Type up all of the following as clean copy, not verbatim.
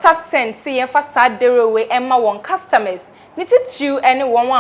tap send see for sad way Emma one customers. Knitted you any one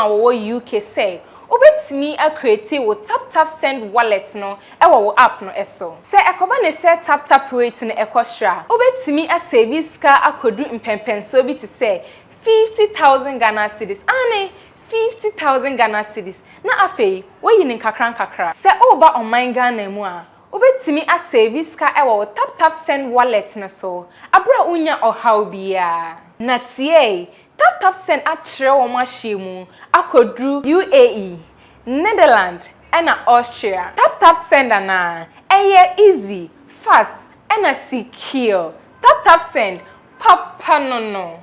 UK say. Obetimi a create with tap send wallet no ewo app no eso. Se ekoba ne se tap rate no ekostra. Obetimi a service ka akodu mpempen so bi to say 50,000 Ghana cedis. Ane 50,000 Ghana cedis. Na afei, we yin kakra. Se oba online Ghana mu a, obetimi a service ka ewo tap send wallet no so. Abra unya ohaw bia. Na tie tap send atre wo mahyimu akodru UAE, Netherlands and Austria. Tap send na easy, fast and secure. Tap send papa no.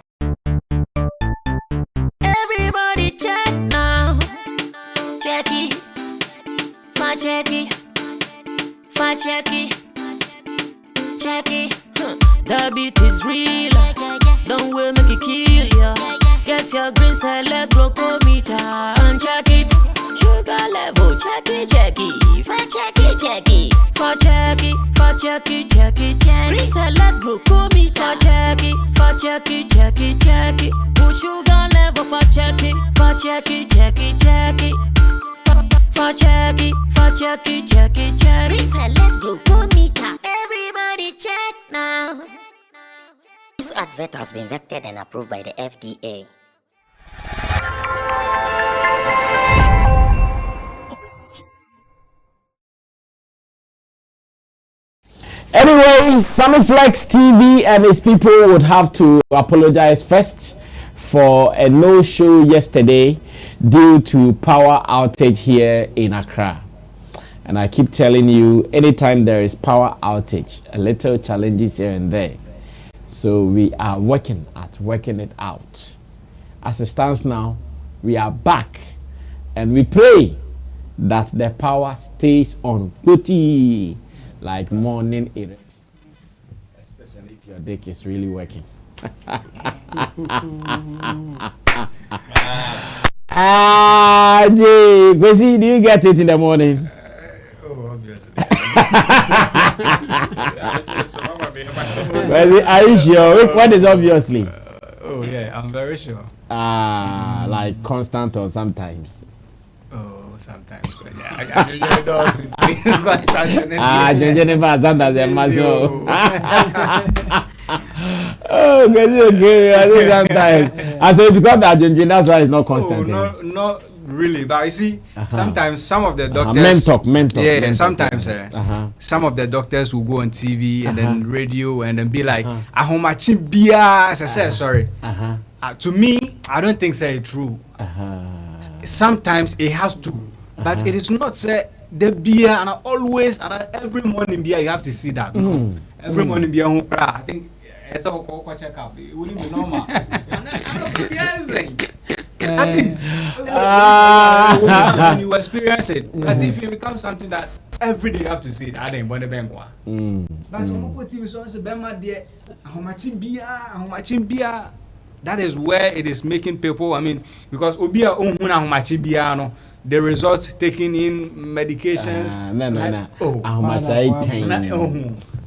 Everybody check now. Check it. Check it. Check it. The beat is real. Don't wait, make it kill ya. Get your green select glucometer and check it. Sugar level, check it. Check it. Green select glucometer. Check it. Push sugar level for check it. Check it. Reselect glucometer. Everybody check now. This advert has been vetted and approved by the FDA. Anyways, Sammy Flex TV and its people would have to apologize first for a no-show yesterday due to power outage here in Accra. And I keep telling you, anytime there is power outage, a little challenges here and there. So we are working it out. As it stands now, we are back and we pray that the power stays on duty like morning erection. Especially if your dick is really working. Jay, Kwesi, do you get it in the morning? Obviously. Are you sure? What is obviously? Oh yeah, I'm very sure. Like constant or sometimes? Oh, sometimes. Yeah, I usually don't constant. Oh, okay. I think sometimes. And so because that that's why it's not constant. Oh, not really. But you see, sometimes some of the doctors. Mentor. Yeah, sometimes some of the doctors will go on TV and then radio and then be like, "Ahomachi bia." As I said, sorry. To me, I don't think it's true. Sometimes it has to, but it is not say the beer and always and every morning beer you have to see that. No? Every morning beer, I think it's all check up. It wouldn't be normal. At least when you experience it, but if it becomes something that every day you have to see it, I didn't want to be but on TV so it's a dear, how much beer. That is where it is making people, I mean, because Obia Machibiano, the result taking in medications. How much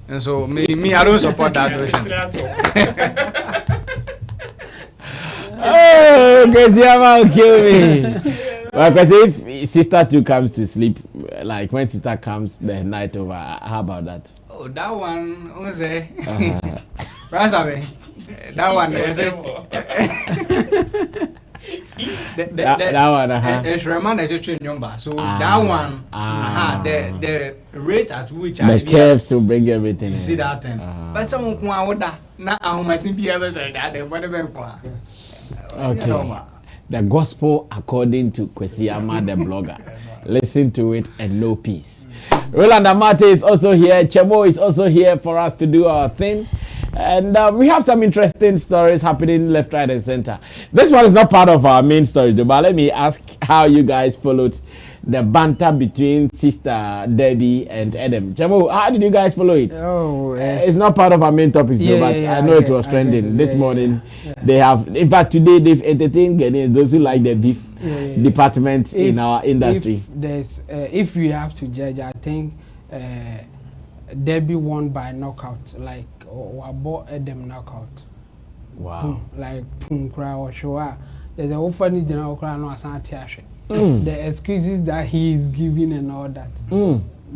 and so me, I don't support that notion. Oh, Kesiama will kill me. Well, because if sister too comes to sleep, like when sister comes the night over, how about that? Oh, that one, who's there? That one is it. That one, it's Roman number. So that one, the rate at which the curves will bring everything. You see that thing. But someone who would not how much be able to say that they want to. Okay. The gospel according to Kwesiama the blogger. Listen to it and know peace. Roland Amate is also here. Chemo is also here for us to do our thing. And we have some interesting stories happening left, right, and center. This one is not part of our main story, but let me ask how you guys followed the banter between Sister Debbie and Edam. Chemo, how did you guys follow it? Oh, yes. It's not part of our main topics, but I know it was trending this morning. They have, in fact, today they've entertained Ghanaians, those who like the beef department in our industry. If we have to judge, I think Debbie won by knockout, like or bought Edam knockout. Wow. Like pum cry or show. There's a funny general cry no asanti. The excuses that he is giving and all that.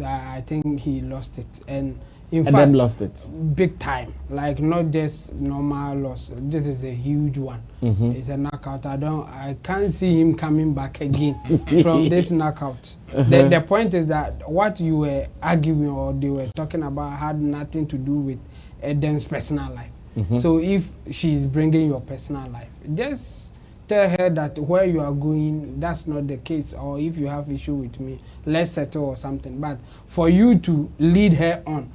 I think he lost it, and in fact, lost it big time. Like not just normal loss. This is a huge one. It's a knockout. I can't see him coming back again from this knockout. The point is that what you were arguing or they were talking about had nothing to do with Edam's personal life. So if she's bringing your personal life, just tell her that where you are going, that's not the case, or if you have issue with me, let's settle or something. But for you to lead her on,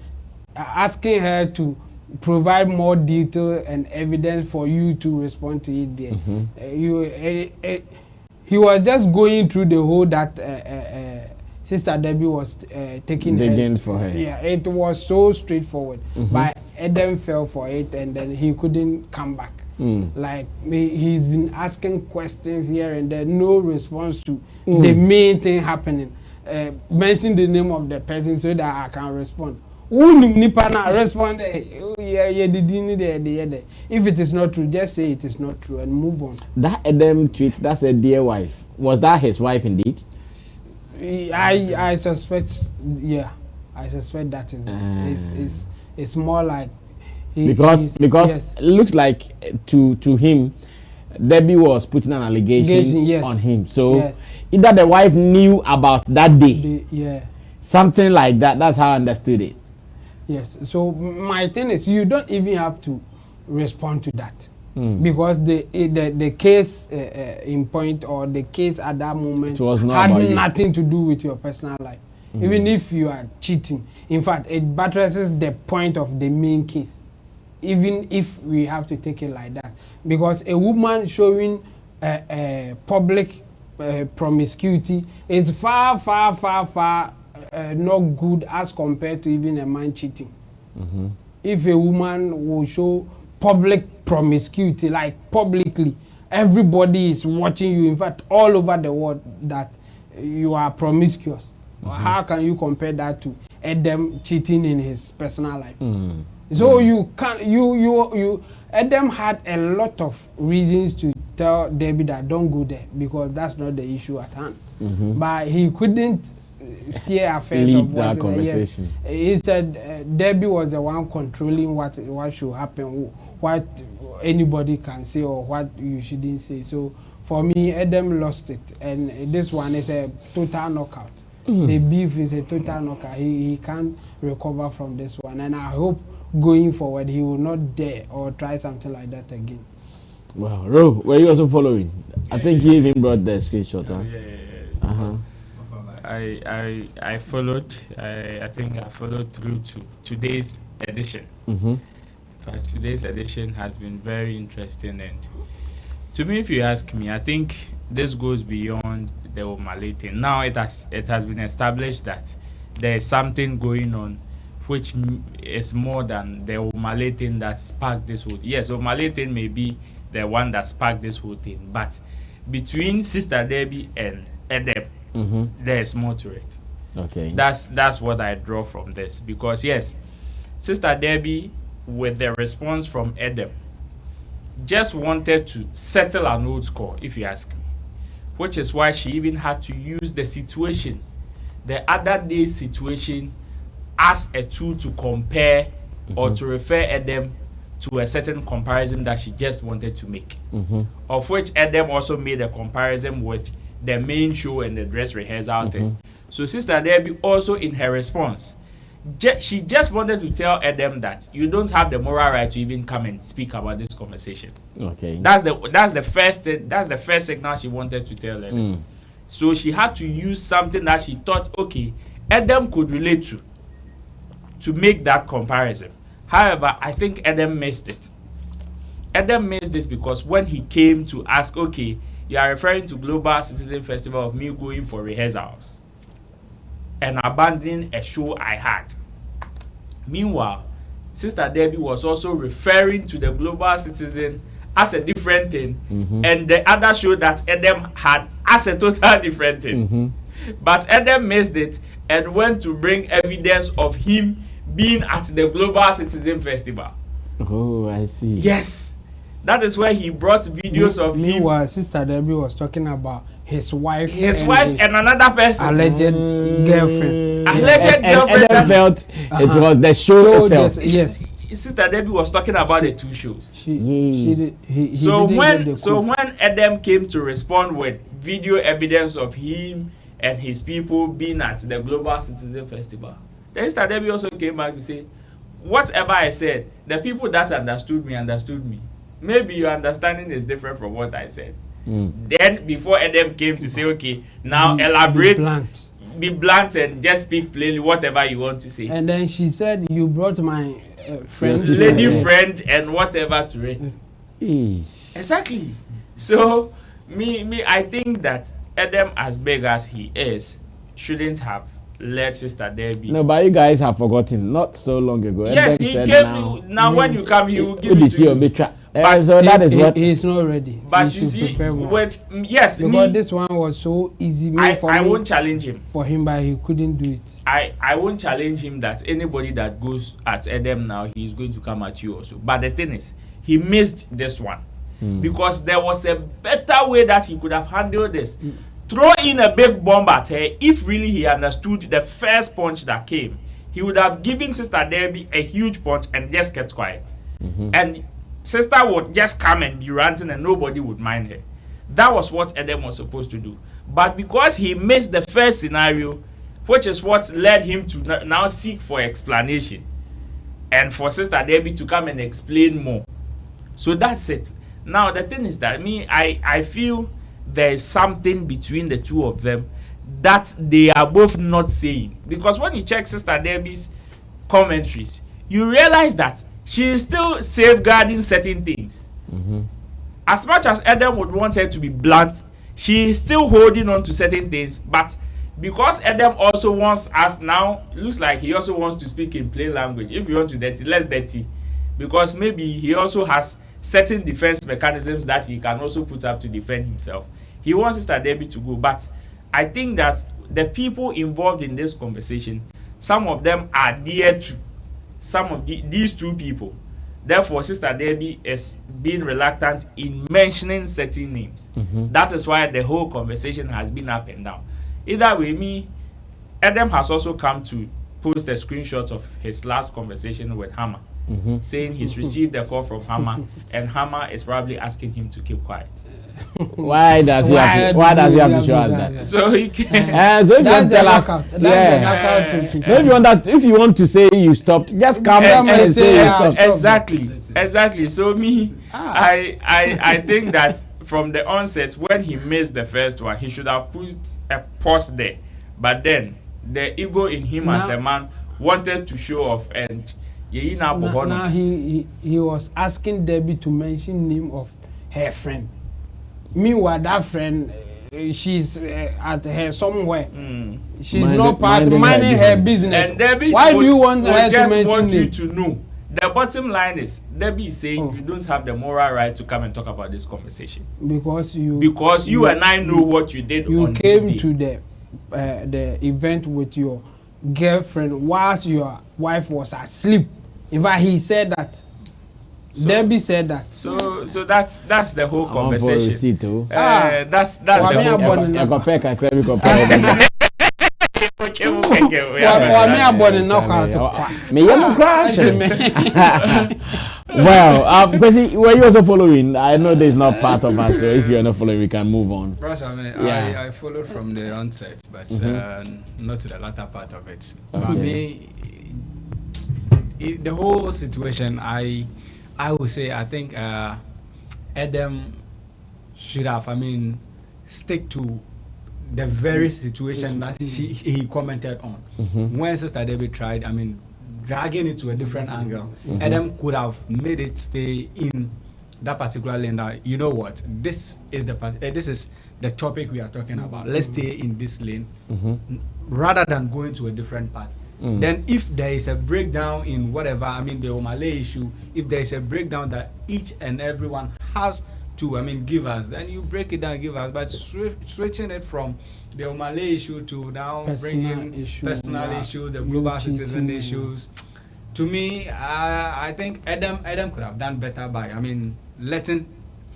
asking her to provide more detail and evidence for you to respond to it there, he was just going through the whole that Sister Debbie was taking digging for her. Yeah, it was so straightforward. But Edam fell for it, and then he couldn't come back. Like he's been asking questions here and there, no response to the main thing happening. Mention the name of the person so that I can respond. Respond. If it is not true, just say it is not true and move on. That Edam tweet, that's a dear wife. Was that his wife indeed? I suspect. Yeah, I suspect that is it's more like. Because yes. It looks like to him, Debbie was putting an allegation yes. on him. So yes. Either the wife knew about that day, yeah, something like that. That's how I understood it. Yes. So my thing is, you don't even have to respond to that because the case in point or the case at that moment had nothing to do with your personal life. Even if you are cheating, in fact, it buttresses the point of the main case. Even if we have to take it like that, because a woman showing public promiscuity is far not good as compared to even a man cheating. If a woman will show public promiscuity, like publicly, everybody is watching you, in fact all over the world, that you are promiscuous, how can you compare that to Edam cheating in his personal life? So you can't. Edam had a lot of reasons to tell Debbie that don't go there because that's not the issue at hand. But he couldn't steer affairs lead of that conversation. He said Debbie was the one controlling what should happen, what anybody can say or what you shouldn't say. So for me, Edam lost it, and this one is a total knockout. The beef is a total knockout. He can't recover from this one, and I hope going forward he will not dare or try something like that again. Wow. Ro, were you also following? I think he even brought the screenshot. I followed. I think I followed through to today's edition. But today's edition has been very interesting, and to me, if you ask me, I think this goes beyond the Omale thing. Now it has been established that there is something going on which is more than the Omale thing that sparked this whole thing. Yes, Omale thing may be the one that sparked this whole thing, but between Sister Debbie and Edam, there is more to it. Okay. That's what I draw from this, because yes, Sister Debbie, with the response from Edam, just wanted to settle an old score, if you ask me, which is why she even had to use the situation, the other day's situation, as a tool to compare or to refer Edam to a certain comparison that she just wanted to make, of which Edam also made a comparison with the main show and the dress rehearsal thing. So Sister Debbie also, in her response, she just wanted to tell Edam that you don't have the moral right to even come and speak about this conversation. Okay. That's the first thing, that's the first signal she wanted to tell Edam. So she had to use something that she thought, okay, Edam could relate to make that comparison. However, I think Edam missed it. Edam missed it because when he came to ask, okay, you are referring to Global Citizen Festival of me going for rehearsals and abandoning a show I had. Meanwhile, Sister Debbie was also referring to the Global Citizen as a different thing, and the other show that Edam had as a total different thing. But Edam missed it and went to bring evidence of him being at the Global Citizen Festival. Oh, I see. Yes. That is where he brought videos of him. Meanwhile, Sister Debbie was talking about his wife. His wife and another person. Alleged girlfriend. Alleged girlfriend. And felt it was the show itself. Yes. Sister Debbie was talking about the two shows. So when Edam came to respond with video evidence of him and his people being at the Global Citizen Festival, then Sister Debbie also came back to say, whatever I said, the people that understood me. Maybe your understanding is different from what I said. Then before Edam came to say, okay, now elaborate, be blunt and just speak plainly whatever you want to say. And then she said, you brought my friend, lady friend and whatever to it. Exactly. So I think that Edam, as big as he is, shouldn't have let Sister Debbie. No, but you guys have forgotten not so long ago. Yes, he came now. When you come, he will give it to you. But so that is what he's not ready. But you see, with because this one was so easy. I won't challenge him for him, but he couldn't do it. I won't challenge him that anybody that goes at Edam now, he's going to come at you also. But the thing is, he missed this one because there was a better way that he could have handled this. Throw in a big bomb at her. If really he understood the first punch that came, he would have given Sister Debbie a huge punch and just kept quiet. And Sister would just come and be ranting and nobody would mind her. That was what Edam was supposed to do. But because he missed the first scenario, which is what led him to now seek for explanation, and for Sister Debbie to come and explain more. So that's it. Now the thing is that I feel there is something between the two of them that they are both not saying. Because when you check Sister Debbie's commentaries, you realize that she is still safeguarding certain things. As much as Edam would want her to be blunt, she is still holding on to certain things. But because Edam also wants us now, looks like he also wants to speak in plain language. If you want to dirty, let's dirty. Because maybe he also has certain defense mechanisms that he can also put up to defend himself. He wants Sister Debbie to go. But I think that the people involved in this conversation, some of them are dear to some of these two people. Therefore, Sister Debbie is being reluctant in mentioning certain names. That is why the whole conversation has been up and down. Either way, Edam has also come to post a screenshot of his last conversation with Hammer, saying he's received a call from Hammer, and Hammer is probably asking him to keep quiet. Why does he have to show us that? So he can. So if you want to tell us, if you want to say you stopped, just come and say you stopped. Exactly. So I think that from the onset, when he missed the first one, he should have put a pause there. But then the ego in him as a man wanted to show off, and now he was asking Debbie to mention name of her friend. Meanwhile, that friend, she's at her somewhere. She's not minding her business. And Debbie, why do you want her to mention want name? You to know. The bottom line is, Debbie is saying you don't have the moral right to come and talk about this conversation. Because you and I know what you did. You came to the event with your girlfriend whilst your wife was asleep. In fact, he said that. So, Debbie said that. So that's the whole conversation. That's the Well, because were you also following? I know this is not part of us, so if you're not following, we can move on. I followed from the onset, but not to the latter part of it. Okay. But the whole situation, I would say, I think Edam should have, stick to the very situation that he commented on. When Sister Debbie tried, dragging it to a different angle, Edam could have made it stay in that particular lane. That, you know what, this is the topic we are talking about. Let's stay in this lane, rather than going to a different path. Then if there is a breakdown in whatever, the Omale issue, if there is a breakdown that each and everyone has to, give us, then you break it down, give us. But switching it from the Omale issue to now bringing personal issues, the global citizen issues, to me, I think Edam could have done better by, letting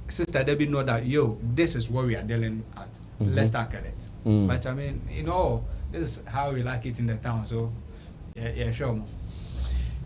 Sister Debbie know that, yo, this is what we are dealing at. Let's tackle it. But I mean, this is how we like it in the town. So, yeah, sure.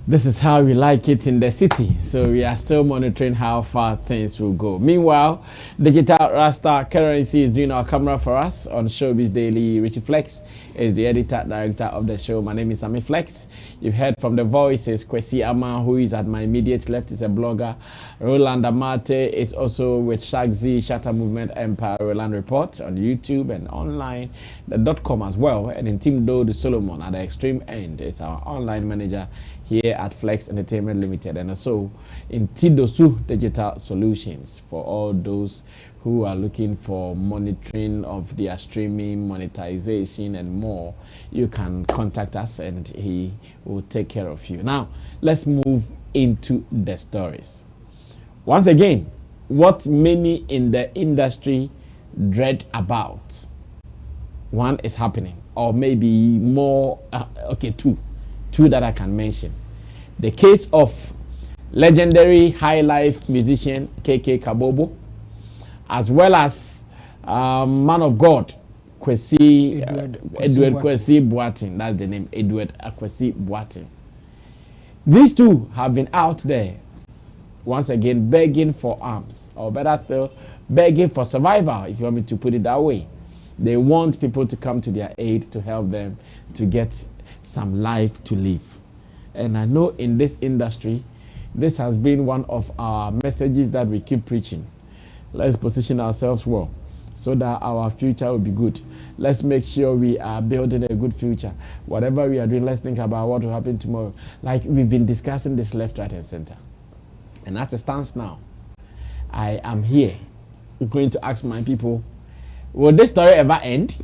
This is how we like it in the city. So we are still monitoring how far things will go. Meanwhile, Digital Rasta Currency is doing our camera for us on Showbiz Daily. Richie Flex is the editor, director of the show. My name is Sammy Flex. You've heard from the voices. Kwesi Ama, who is at my immediate left, is a blogger. Roland Amate is also with Shagzi, Shatter Movement Empire, Roland Report on YouTube and online, the .com as well. And in Team Do the Solomon at the extreme end is our online manager here at Flex Entertainment Limited, and also in Tidosu Digital Solutions for all those who are looking for monitoring of their streaming, monetization, and more. You can contact us and he will take care of you. Now, let's move into the stories. Once again, what many in the industry dread about, one is happening, or maybe more, two that I can mention. The case of legendary high life musician Kabobo, as well as man of God Edward Kwesi Boateng. That's the name, Edward Kwesi Boateng. These two have been out there once again begging for arms, or better still, begging for survival, if you want me to put it that way. They want people to come to their aid to help them to get some life to live. And I know in this industry, this has been one of our messages that we keep preaching. Let's position ourselves well so that our future will be good. Let's make sure we are building a good future. Whatever we are doing, let's think about what will happen tomorrow. Like we've been discussing this left, right, and center. And as it stands now, I am here going to ask my people, will this story ever end?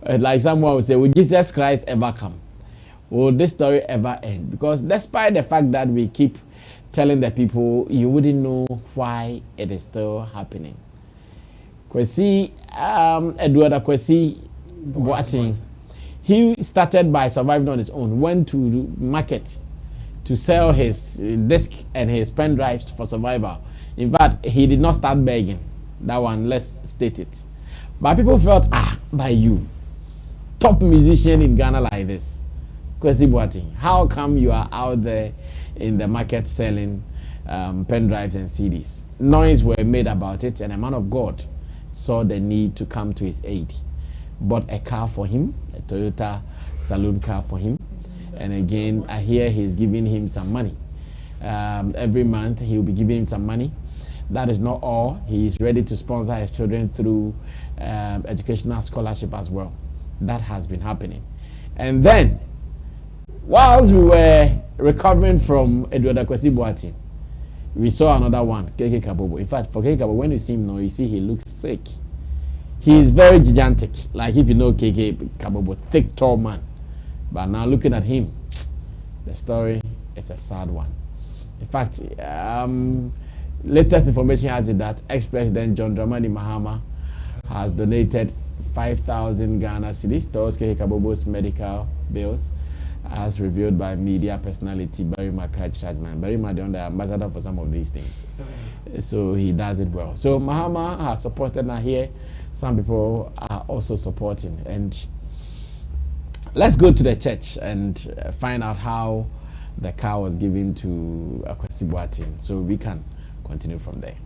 Like someone would say, will Jesus Christ ever come? Will this story ever end? Because despite the fact that we keep telling the people, you wouldn't know why it is still happening. Edward Kwesi Boateng, he started by surviving on his own, went to market to sell his disc and his pen drives for survival. In fact, he did not start begging. That one, let's state it. But people felt, by you, top musician in Ghana like this, Kwesi Boateng, how come you are out there in the market selling pen drives and CDs? Noise were made about it, and a man of God saw the need to come to his aid. Bought a car for him, a Toyota saloon car for him. And again, I hear he's giving him some money. Every month, he'll be giving him some money. That is not all. He is ready to sponsor his children through educational scholarship as well. That has been happening. And then, whilst we were recovering from Edward Kwesi Boateng, we saw another one, Kabobo. In fact, for Kabobo, when you see him now, you see he looks sick. He is very gigantic. Like if you know Kabobo, thick, tall man. But now looking at him, the story is a sad one. In fact, latest information has it that ex-president John Dramani Mahama has donated 5,000 Ghana cedis towards Kabobo's medical bills, as revealed by media personality Barry McCarthy. Barry is the ambassador for some of these things. So he does it well. So Mahama has supported, now here some people are also supporting. And let's go to the church and find out how the car was given to Kwesi Boateng, so we can continue from there.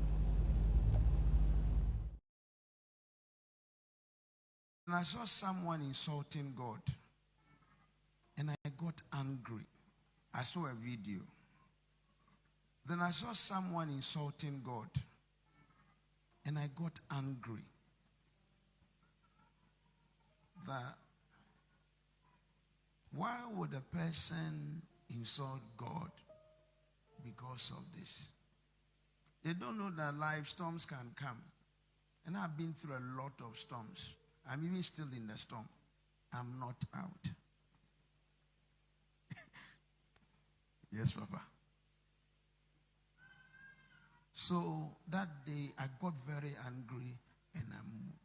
And I saw someone insulting God, and I got angry. I saw a video. Then I saw someone insulting God, and I got angry. That why would a person insult God because of this? They don't know that life storms can come. And I've been through a lot of storms. I'm even still in the storm. I'm not out. Yes, Papa. So that day I got very angry and I moved.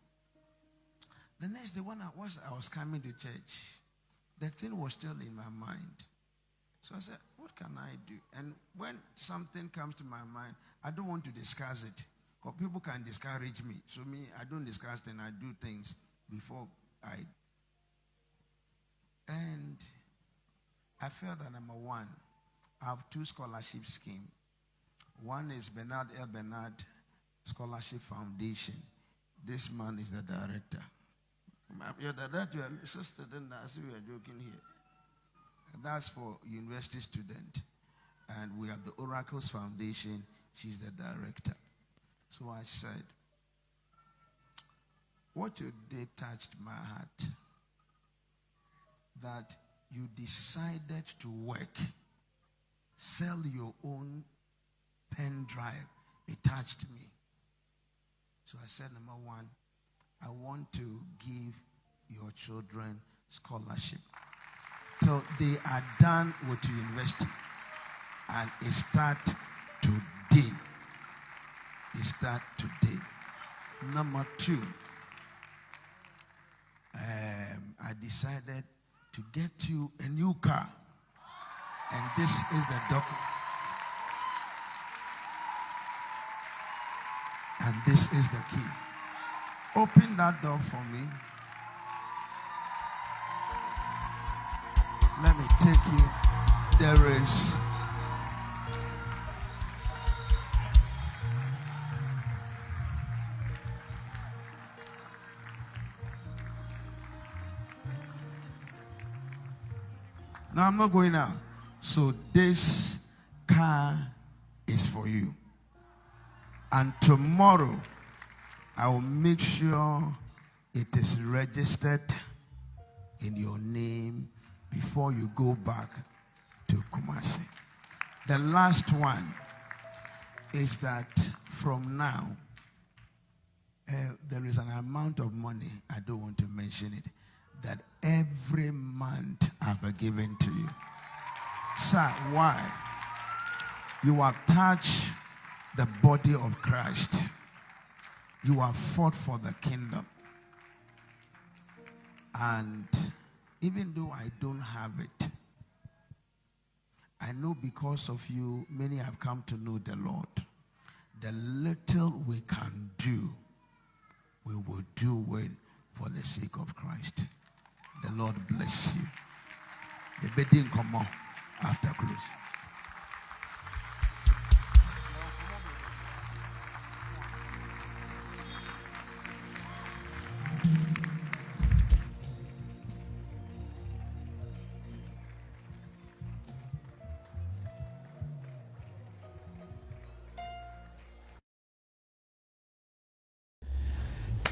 The next day when I was coming to church, the thing was still in my mind. So I said, what can I do? And when something comes to my mind, I don't want to discuss it. Because people can discourage me. So me, I don't discuss things, I do things before I. And I felt that number one, I have 2 scholarship schemes. One is Bernard L. Bernard Scholarship Foundation. This man is the director. You're the director, you're so student, I see we are joking here. That's for university student. And we have the Oracles Foundation. She's the director. So I said, what you did touched my heart. That you decided to work, sell your own pen drive. It touched me. So I said, number one, I want to give your children scholarship. So they are done with university. And it starts today. It starts today. Number two, I decided to get you a new car. And this is the document. And this is the key. Open that door for me. Let me take you. There is no, I'm not going out. So this car is for you. And tomorrow, I will make sure it is registered in your name before you go back to Kumasi. The last one is that from now, there is an amount of money, I don't want to mention it, that every month I've been given to you. Sir, why? You have touched the body of Christ. You have fought for the kingdom. And even though I don't have it, I know because of you, many have come to know the Lord. The little we can do, we will do it for the sake of Christ. The Lord bless you. The bedding come on after close.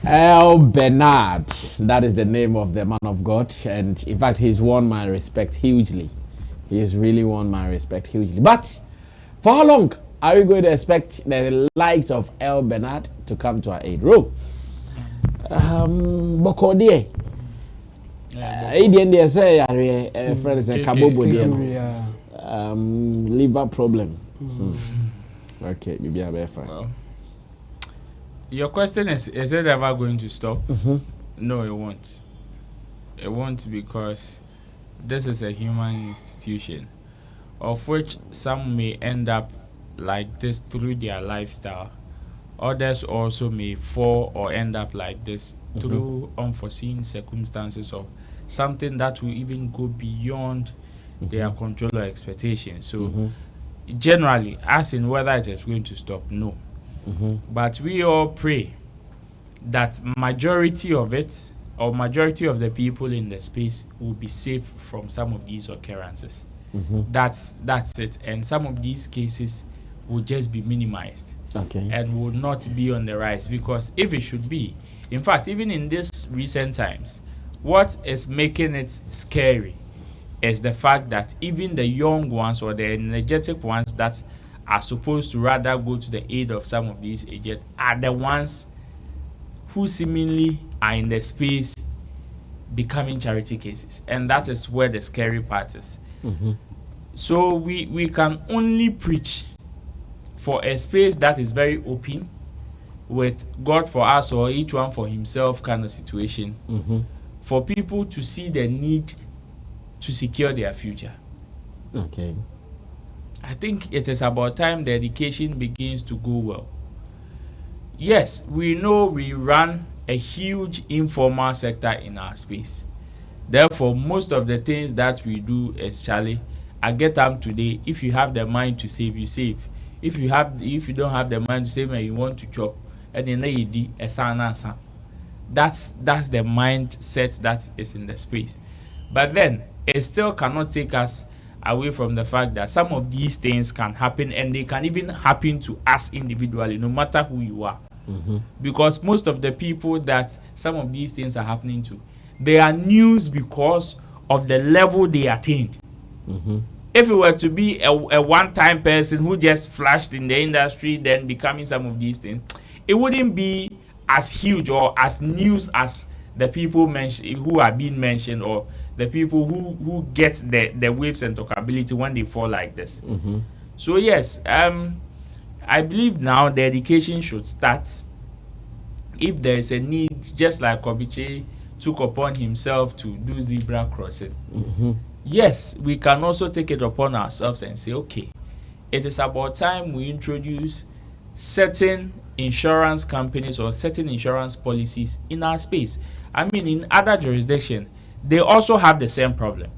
El Bernard, that is the name of the man of God, and in fact he's won my respect hugely. He's really won my respect hugely. But for how long are we going to expect the likes of El Bernard to come to our aid? Bro, Bokodie, Indian say friends and Kabobo, liver problem. Okay, maybe I'll be fine. Well, your question is it ever going to stop? No, it won't. It won't, because this is a human institution, of which some may end up like this through their lifestyle. Others also may fall or end up like this through unforeseen circumstances of something that will even go beyond their control or expectation. So generally, as in whether it is going to stop, no. But we all pray that majority of it, or majority of the people in the space, will be safe from some of these occurrences. That's it. And some of these cases will just be minimized. And will not be on the rise, because if it should be, in fact, even in these recent times, what is making it scary is the fact that even the young ones or the energetic ones that are supposed to rather go to the aid of some of these agents are the ones who seemingly are in the space becoming charity cases. And that is where the scary part is. So we can only preach for a space that is very open, with God for us or each one for himself kind of situation, for people to see the need to secure their future. Okay. I think it is about time the education begins to go well. Yes, we know we run a huge informal sector in our space. Therefore, most of the things that we do is Charlie. I get them today. If you have the mind to save, you save. If you don't have the mind to save and you want to chop, and then you do a sana. That's the mindset that is in the space. But then it still cannot take us away from the fact that some of these things can happen, and they can even happen to us individually, no matter who you are. Because most of the people that some of these things are happening to, they are news because of the level they attained. If it were to be a one-time person who just flashed in the industry, then becoming some of these things, it wouldn't be as huge or as news as the people who are being mentioned, or the people who get the waves and talkability when they fall like this. So yes, I believe now the education should start. If there is a need, just like Kobiche took upon himself to do zebra crossing, yes, we can also take it upon ourselves and say, okay, it is about time we introduce certain insurance companies or certain insurance policies in our space. I mean, in other jurisdictions, they also have the same problem.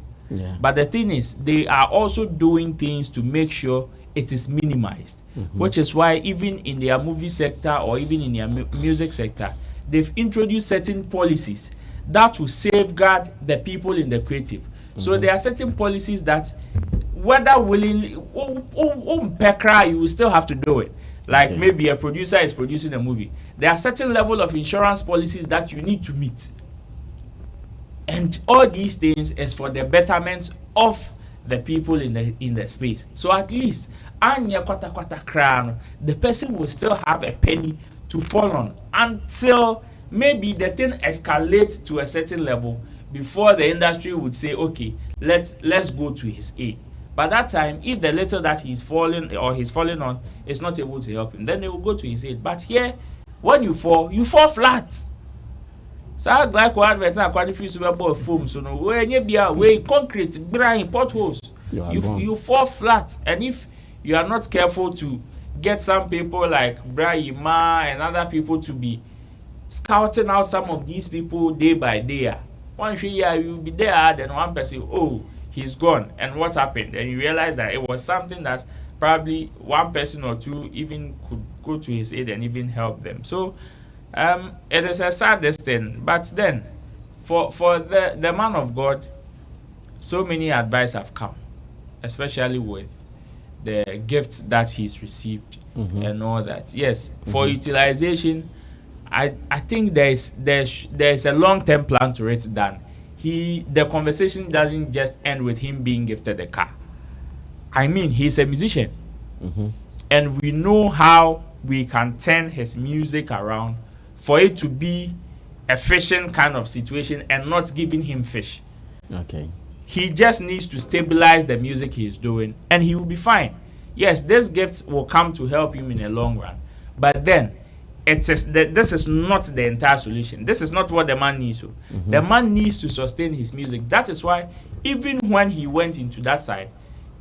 But the thing is, they are also doing things to make sure it is minimized, which is why even in their movie sector or even in their music sector, they've introduced certain policies that will safeguard the people in the creative. So there are certain policies that, whether willingly, you will still have to do it. Like maybe a producer is producing a movie. There are certain level of insurance policies that you need to meet. And all these things is for the betterment of the people in the space. So at least, the person will still have a penny to fall on until maybe the thing escalates to a certain level before the industry would say, okay, let's go to his aid. By that time, if the little that he's falling on is not able to help him, then they will go to his aid. But here, when you fall flat. So like what adverts are quite few super foam. So no way concrete, grind potholes. You fall flat, and if you are not careful to get some people like Brahima and other people to be scouting out some of these people day by day. One year you'll be there, then one person, oh, he's gone, and what happened? And you realize that it was something that probably one person or two even could go to his aid and even help them. So it is a sad thing. But then for the man of God, so many advice have come, especially with the gifts that he's received and all that. Yes, for utilization, I think there's a long-term plan to it done. The conversation doesn't just end with him being gifted a car. I mean, he's a musician, and we know how we can turn his music around for it to be a fishing kind of situation and not giving him fish. Okay. He just needs to stabilize the music he is doing, and he will be fine. Yes, these gifts will come to help him in the long run, but then this is not the entire solution. This is not what the man needs to. The man needs to sustain his music. That is why even when he went into that side,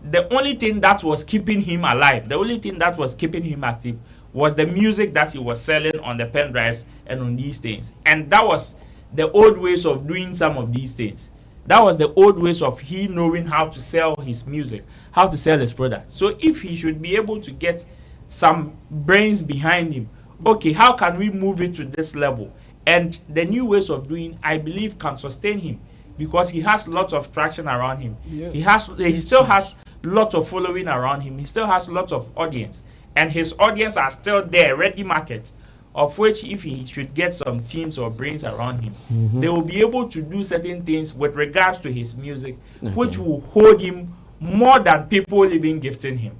the only thing that was keeping him alive, the only thing that was keeping him active was the music that he was selling on the pen drives and on these things. And that was the old ways of doing some of these things. That was the old ways of he knowing how to sell his music, how to sell his product. So if he should be able to get some brains behind him, okay, how can we move it to this level? And the new ways of doing, I believe, can sustain him because he has lots of traction around him. Yes. He still has lots of following around him. He still has lots of audience. And his audience are still there, ready market, of which if he should get some teams or brains around him, they will be able to do certain things with regards to his music, which will hold him more than people even gifting him.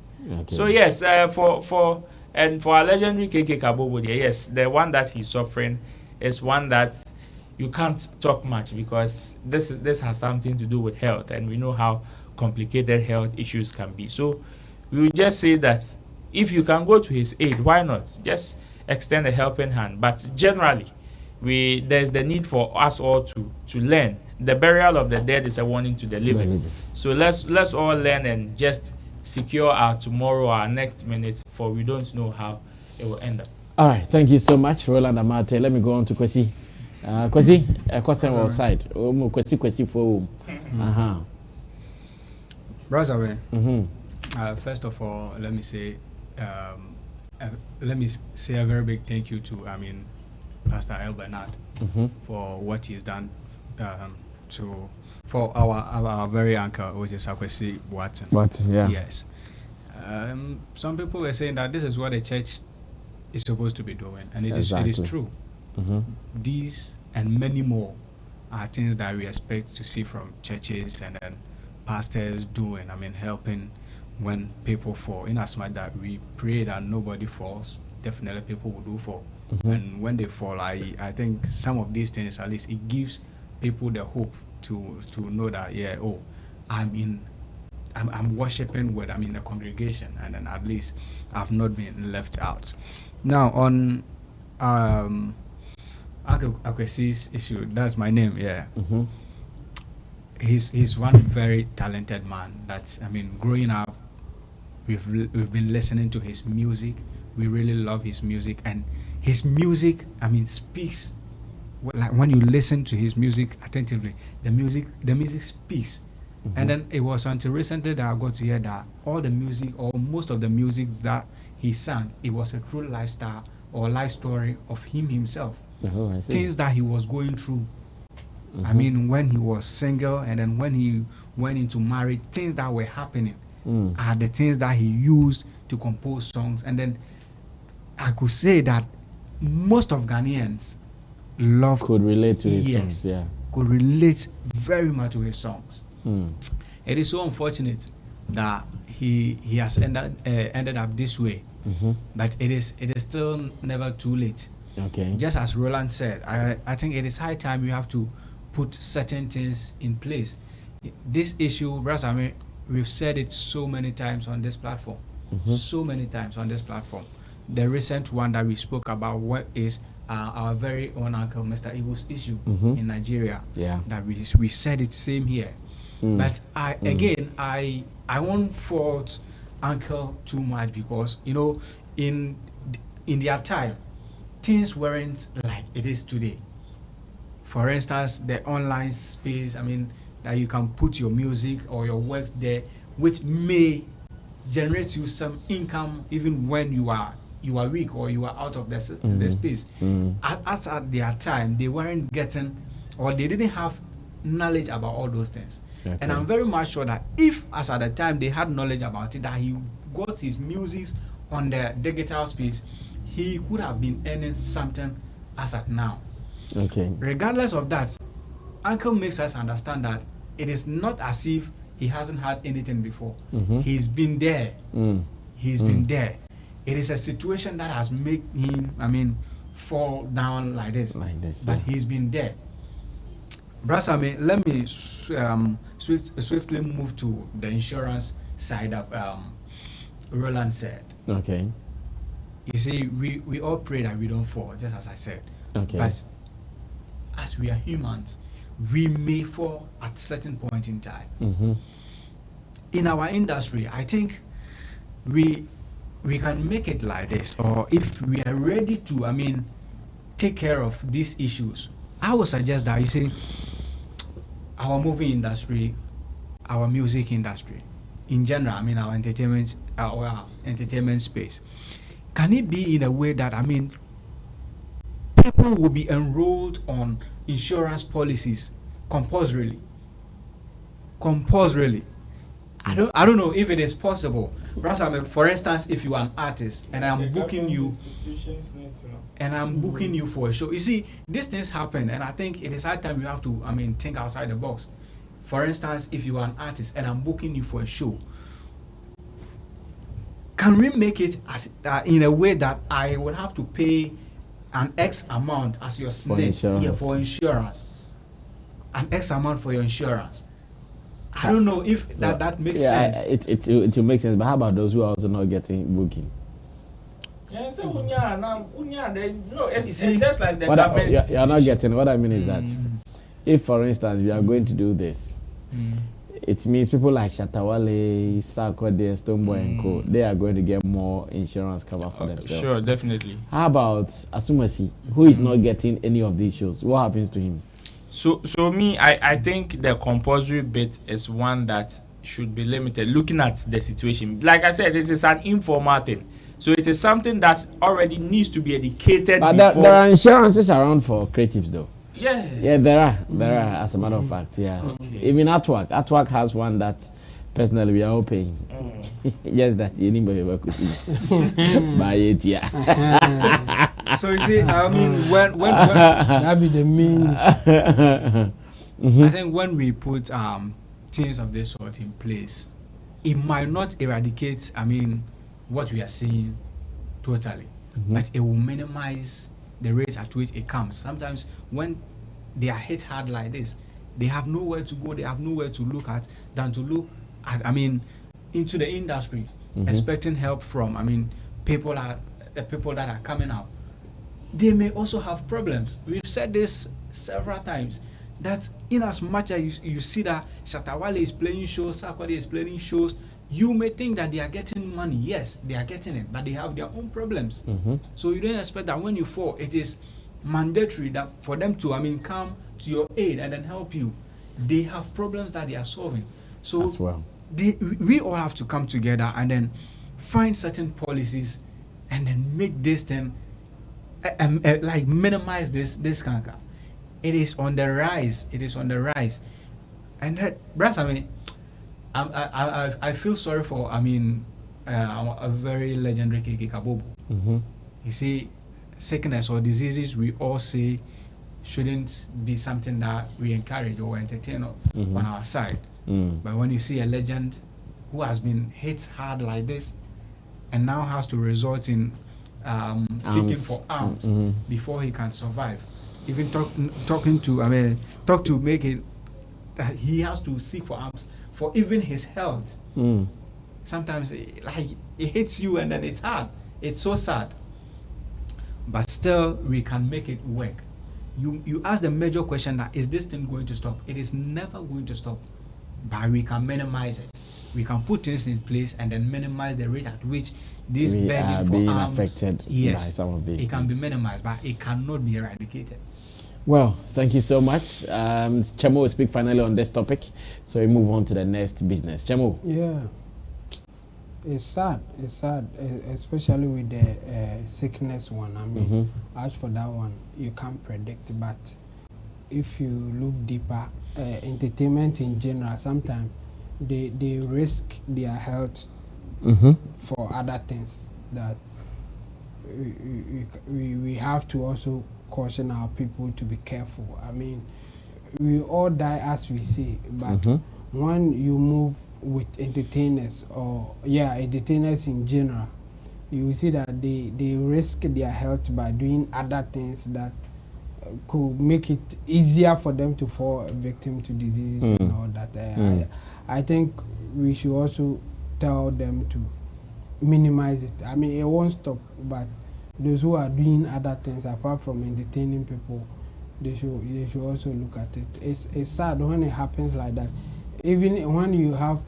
So yes, for our legendary KK Kabobo, yes, the one that he's suffering is one that you can't talk much because this has something to do with health, and we know how complicated health issues can be. So we will just say that if you can go to his aid, why not? Just extend a helping hand. But generally, there's the need for us all to learn. The burial of the dead is a warning to the living. So let's all learn and just secure our tomorrow, our next minute, for we don't know how it will end up. All right, thank you so much, Roland Amate. Let me go on to Kwesi. Kwesi, a question on side. Kwesi for Brother, first of all, let me say a very big thank you to Pastor El Bernard for what he's done for our very anchor, which is Akwesi Watson. Yeah. Yes. Some people were saying that this is what the church is supposed to be doing, and it is true. These and many more are things that we expect to see from churches and then pastors doing. Helping when people fall. In as much that we pray that nobody falls, definitely people will do fall. And when they fall, I think some of these things, at least it gives people the hope to know that I'm worshiping with the congregation, and then at least I've not been left out. Now on Uncle Akwesi's issue, that's my name, he's one very talented man. That's growing up, we've been listening to his music. We really love his music, and his music speaks. Like when you listen to his music attentively, the music speaks. And then it was until recently that I got to hear that all the music, or most of the music that he sang, it was a true lifestyle or life story of him himself. Things that he was going through. When he was single, and then when he went into marriage, things that were happening are the things that he used to compose songs. And then I could say that most of Ghanaians could relate to his songs. Could relate very much to his songs. It is so unfortunate that he has ended up this way, but it is still never too late. Just as Roland said, I think it is high time we have to put certain things in place. This issue, Brasame, we've said it so many times on this platform. The recent one that we spoke about, what is our very own uncle, Mr. Ibu's issue in Nigeria. That we said it same here. But I won't fault uncle too much, because in their time things weren't like it is today. For instance, the online space, that you can put your music or your works there, which may generate you some income even when you are weak or you are out of the space. As at their time, they weren't getting, or they didn't have knowledge about all those things. And I'm very much sure that if, as at the time, they had knowledge about it, that he got his music on the digital space, he could have been earning something as at now. Regardless of that, Uncle makes us understand that it is not as if he hasn't had anything before. He's been there. He's been there. It is a situation that has made him, fall down like this. But he's been there. Brasame, let me swiftly move to the insurance side of Roland said. You see, we all pray that we don't fall, just as I said. But as we are humans, we may fall at certain point in time. In our industry, I think we can make it like this, or if we are ready to, take care of these issues, I would suggest that, you see, our movie industry, our music industry, in general, our entertainment space, can it be in a way that, people will be enrolled on insurance policies compulsorily? I don't know if it is possible. For instance, if you are an artist and I'm booking you, for a show, you see, these things happen, and I think it is high time you have to, think outside the box. For instance, if you are an artist and I'm booking you for a show, can we make it as in a way that I would have to pay an X amount as your snitch for insurance, an X amount for your insurance? I don't know if that makes sense. It will make sense. But how about those who are also not getting booking? Yeah, so it's just like the government. You're not getting. What I mean is that if, for instance, we are going to do this, it means people like Shatawale, Sarkodie, Stonebwoy, and Co. They are going to get more insurance cover for themselves. Sure, definitely. How about Asumasi, who is not getting any of these shows? What happens to him? So me, I think the compulsory bit is one that should be limited. Looking at the situation, like I said, this is an informal thing. So it is something that already needs to be educated. But there are insurances around for creatives, though. Yeah, there are, as a matter of fact, yeah. Okay. Even Artwork has one that personally we are all paying. Yes, that anybody will see. Buy it, yeah. So you see, I mean, when that be the means. I think when we put things of this sort in place, it might not eradicate, I mean, what we are seeing totally, but it will minimize the rate at which it comes. Sometimes when they are hit hard like this, they have nowhere to go, they have nowhere to look at than to look at, I mean, into the industry, expecting help from, I mean, people that are coming out. They may also have problems. We've said this several times, that in as much as you see that Shatawale is playing shows, Sarkodie is playing shows, you may think that they are getting money. Yes, they are getting it, but they have their own problems. So you don't expect that when you fall, it is mandatory that for them to, I mean, come to your aid and then help you. They have problems that they are solving. So as well, we all have to come together and then find certain policies and then make this thing like minimize this canker. It is on the rise. It is on the rise, and that, brass, I mean, I feel sorry for, I mean, a very legendary Ed and Kabobo. You see, sickness or diseases, we all say shouldn't be something that we encourage or entertain on our side. But when you see a legend who has been hit hard like this and now has to resort in seeking for arms before he can survive, even talk to make it that he has to seek for arms for even his health. Sometimes it hits you and then it's hard. It's so sad. But still, we can make it work. You ask the major question, that is this thing going to stop? It is never going to stop. But we can minimize it. We can put things in place and then minimize the rate at which this begging for arms affected by some of these. It can be minimized, but it cannot be eradicated. Well, thank you so much. Chamo will speak finally on this topic, so we move on to the next business. Chamo. Yeah, it's sad. It's sad, especially with the sickness one. I mean, as for that one, you can't predict. But if you look deeper, entertainment in general, sometimes they risk their health for other things that we have to also caution our people to be careful. I mean, we all die as we see, but when you move with entertainers entertainers in general, you see that they risk their health by doing other things that could make it easier for them to fall victim to diseases and all that. I think we should also tell them to minimize it. I mean, it won't stop, but those who are doing other things apart from entertaining people, they should also look at it. It's sad when it happens like that. Even when you have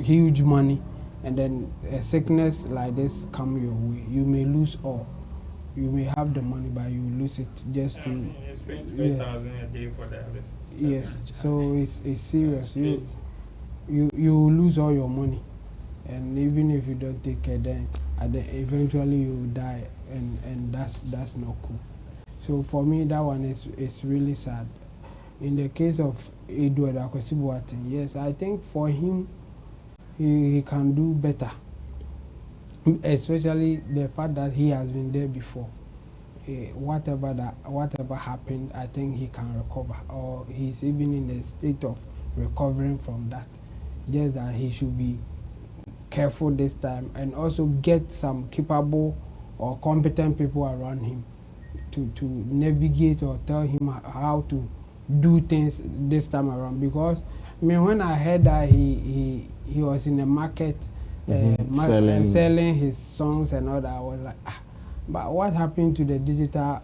huge money and then a sickness like this come your way, you may lose all. You may have the money, but you lose it just to. You spend 3,000 a day for dialysis. Yes, so it's serious. You lose all your money, and even if you don't take care, then eventually you die, and that's not cool. So for me, that one is really sad. In the case of Edward Akosibuatin, yes, I think for him, he can do better, especially the fact that he has been there before. Whatever happened, I think he can recover, or he's even in the state of recovering from that. Just that he should be careful this time, and also get some capable or competent people around him to navigate or tell him how to do things this time around. Because I mean, when I heard that he was in the market selling his songs and all that. I was like, but what happened to the digital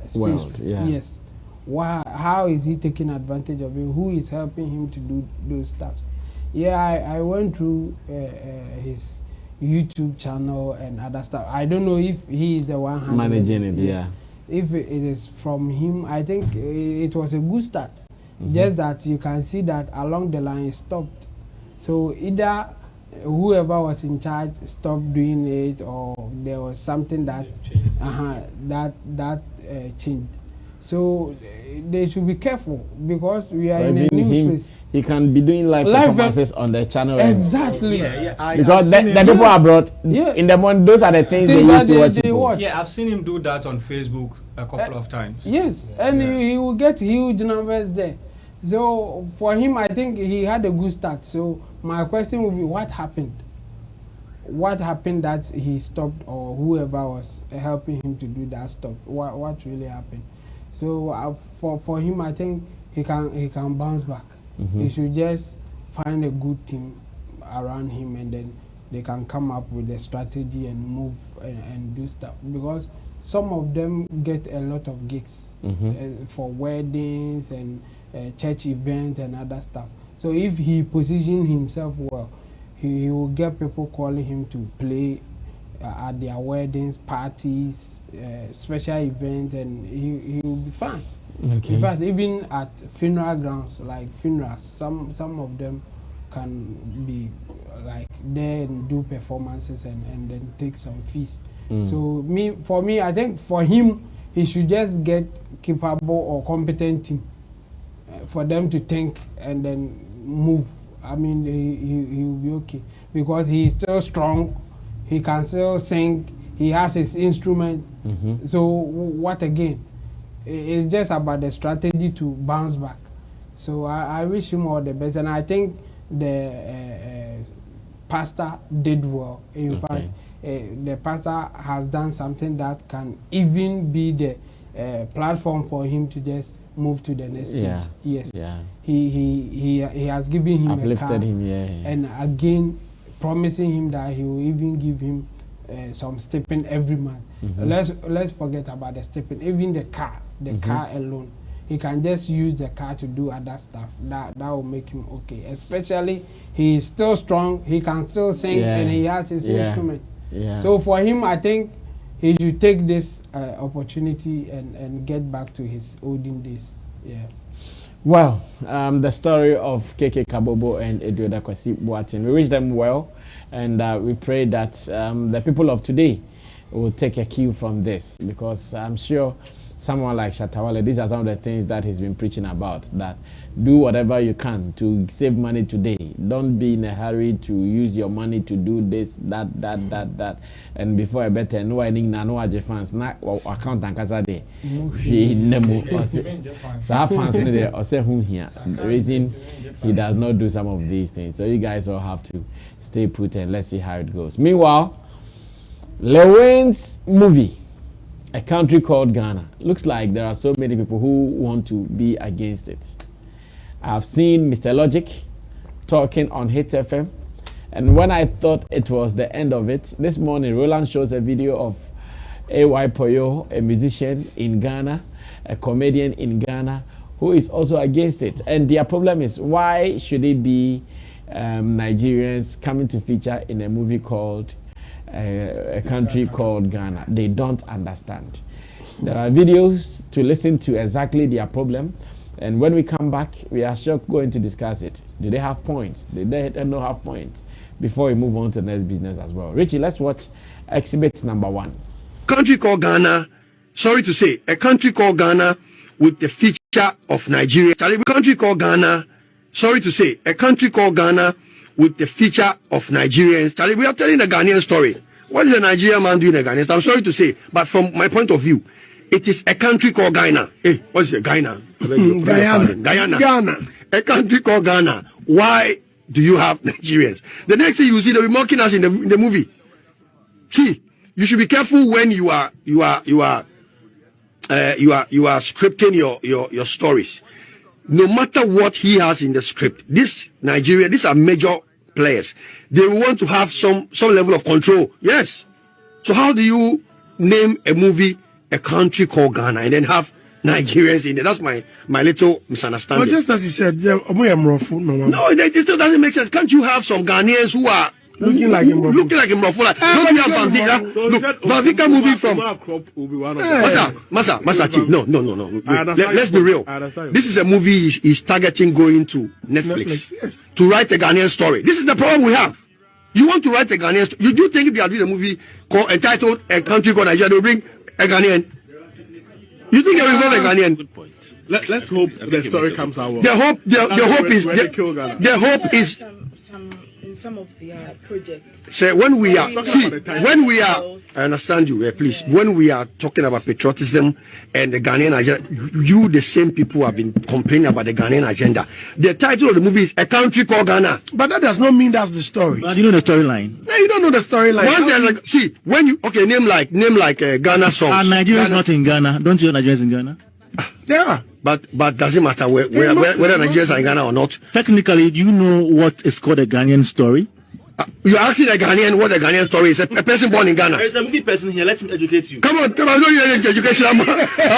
space? World, yeah. Yes. Why? How is he taking advantage of it? Who is helping him to do those stuffs? Yeah, I went through his YouTube channel and other stuff. I don't know if he is the one managing it. Yes. Yeah. If it is from him, I think it was a good start. Just that you can see that along the line it stopped. So either whoever was in charge stopped doing it, or there was something that changed. So they should be careful, because we are in a new space. He can be doing live performances on the channel. Exactly. Because the people abroad, in the morning, those are the things they used to watch. Yeah, I've seen him do that on Facebook a couple of times. Yes, and he will get huge numbers there. So for him, I think he had a good start. So my question would be, what happened? What happened that he stopped, or whoever was helping him to do that stopped? What really happened? So for him, I think he can bounce back. He should just find a good team around him, and then they can come up with a strategy and move and do stuff. Because some of them get a lot of gigs for weddings and church events and other stuff. So if he positions himself well, he will get people calling him to play at their weddings, parties, special events, and he will be fine. Okay. In fact, even at funeral grounds, like funerals, some of them can be like there and do performances and then take some fees. So for me, I think for him, he should just get capable or competent team for them to think and then move. I mean, he will be okay, because he is still strong. He can still sing. He has his instrument. So what again? It's just about the strategy to bounce back. So I wish him all the best, and I think the pastor did well. In fact, the pastor has done something that can even be the platform for him to just move to the next stage. Yes. Yeah. He has given him uplifted a car, him, and again promising him that he will even give him some stipend every month. Let's forget about the stipend. Even the car alone, he can just use the car to do other stuff. That will make him okay. Especially he is still strong. He can still sing, and he has his instrument. So for him, I think he should take this opportunity and get back to his olden days. Well, the story of KK Kabobo and Edam Kabobo, we wish them well, and we pray that the people of today will take a cue from this, because I'm sure someone like Shatawale, these are some of the things that he's been preaching about, that do whatever you can to save money today. Don't be in a hurry to use your money to do this, that. And before I better no I think no aje fans na account and kasa de. He nemo sa fans ne de or say who here. The reason he does not do some of these things. So you guys all have to stay put and let's see how it goes. Meanwhile, Lewin's movie, A Country Called Ghana, looks like there are so many people who want to be against it. I've seen Mr. Logic talking on Hit FM, and when I thought it was the end of it, this morning Roland shows a video of A.Y. Poyo, a musician in Ghana, a comedian in Ghana, who is also against it. And their problem is, why should it be Nigerians coming to feature in a movie called A Country Called Ghana? They don't understand. There are videos to listen to exactly their problem, and when we come back, we are sure going to discuss it. Do they have points? Did they not have points? Before we move on to the next business as well. Richie, let's watch exhibit number 1. Country Called Ghana, sorry to say, A Country Called Ghana with the feature of Nigeria. A Country Called Ghana, sorry to say, A Country Called Ghana with the feature of Nigerians. We are telling the Ghanaian story. What is a Nigerian man doing a Ghanaian? I'm sorry to say, but from my point of view, it is a country called Ghana. Hey, what's it? Ghana. Guyana. A country called Ghana. Why do you have Nigerians? The next thing you see, they'll be mocking us in the movie. See, you should be careful when you are scripting your stories. No matter what he has in the script, this Nigeria, these are major players. They want to have some level of control. Yes. So how do you name a movie A Country Called Ghana and then have Nigerians in it? That's my little misunderstanding. But just as he said, no, it still doesn't make sense. Can't you have some Ghanaians who are looking like him? Don't we have Van Vika? Look, Van Vika movie from Masa Chief. No. Let's be real. This is a movie he's targeting going to Netflix yes. to write a Ghanaian story. This is the problem we have. You want to write a Ghanaian story. You do think if they are doing a movie entitled A Country Called Nigeria, they'll bring a Ghanaian? You think they will bring a Ghanaian? Good point. Let's hope the story comes out. The hope is in some of their projects. Say when we are I understand you, please. When we are talking about patriotism and the Ghanaian agenda, you the same people have been complaining about the Ghanaian agenda. The title of the movie is A Country Called Ghana. But that does not mean that's the story. But you know the storyline. No, you don't know the storyline. When you name like Ghana songs. Are Nigerians not in Ghana? Don't you know Nigerians in Ghana? Yeah. But doesn't matter whether Nigerians are in Ghana or not. Technically, do you know what is called a Ghanaian story? You're asking a Ghanaian what a Ghanaian story is. A person born in Ghana. There's a movie person here. Let me educate you. Come on. I know you need education. I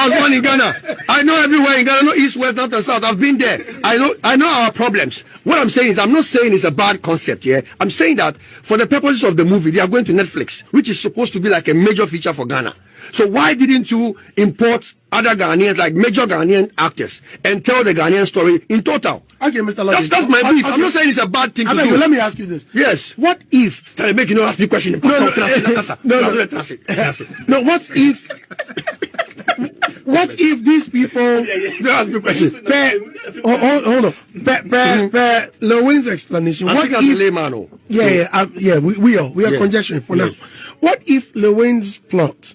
was born in Ghana. I know everywhere in Ghana. I know east, west, north, and south. I've been there. I know our problems. What I'm saying is, I'm not saying it's a bad concept. Yeah, I'm saying that for the purposes of the movie, they are going to Netflix, which is supposed to be like a major feature for Ghana. So why didn't you import other Ghanaians, like major Ghanaian actors, and tell the Ghanaian story in total? Okay, Mr. Logic. That's my belief. I'm not saying it's a bad thing to do. Let me ask you this. Yes. What if... Can I make you not ask me a question? No. What if... What if these people... Don't ask me a question. Hold on. Lewin's explanation. I'm what if... if... layman. Yeah. We are conjecturing for now. What if Lewin's plot...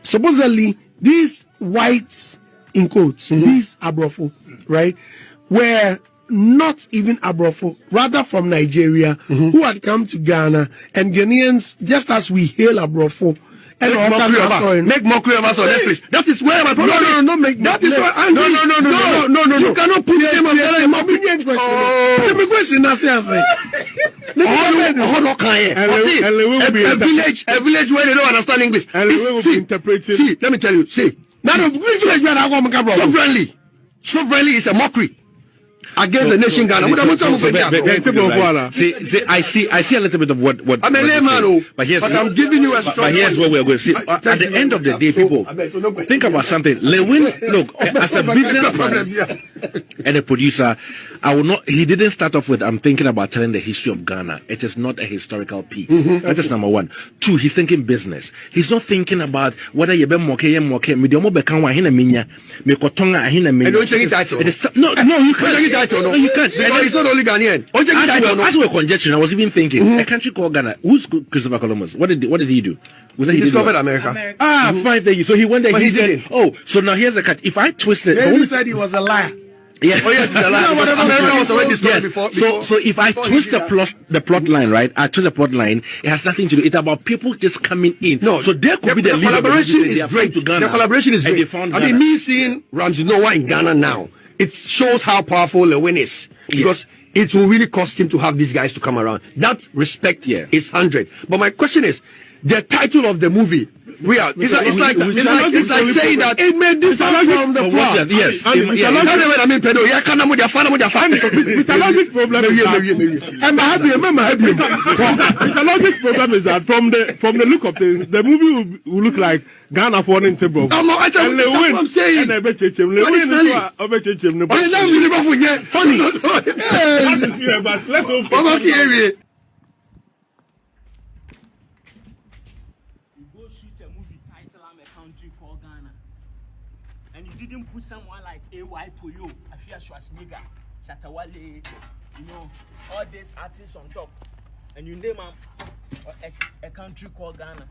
Supposedly, these whites, in quotes, these Abrofo, right, were not even Abrofo, rather from Nigeria, who had come to Ghana, and Ghanaians, just as we hail Abrofo, and make mockery of us on Netflix. That is where my problem is. No, make that is where I'm No. You cannot put them on the opinion question. It's a question. That's the answer. A village where they don't understand English. See, let me tell you. Sovereignly is a mockery against the nation Ghana. I see a little bit of what I'm a layman, but I'm giving you a strong. But here's where we're going. See, at the end of the day, people think about something. Lewin, look, as a businessman and a producer, he didn't start off with, I'm thinking about telling the history of Ghana. It is not a historical piece. That is number one. Two, he's thinking business. He's not thinking about whether you be moke, me don't change title. No, you can't. No, you can't. Because it's not only Ghanaian. As we're conjecturing, I was even thinking, a country called Ghana. Who's Christopher Columbus? What did he do? He discovered America. Fine, thank you. So he went there. He said, so now here's the cut. If I twist it, he said he was a liar. Yes. Oh yes, it's a lie. America was already discovered before. So if I twist the plot line, right? I twist the plot line. It has nothing to do. It's about people just coming in. No, so there could be the collaboration is great. The collaboration is great. I mean, me seeing Ramsey Noah in Ghana now, it shows how powerful Lewin is, because it will really cost him to have these guys to come around. That respect is 100. But my question is, the title of the movie, it's like saying that it may differ from the plot. Yes. The Logic's problem is that from the look of things, the movie will look like Ghana for an Stonebwoy. That's what I'm saying. Funny. Let's hope. And you didn't put someone like A.Y. Poyo, Afia Schwarzenegger, Shatawale, all these artists on top, and you name a country called Ghana.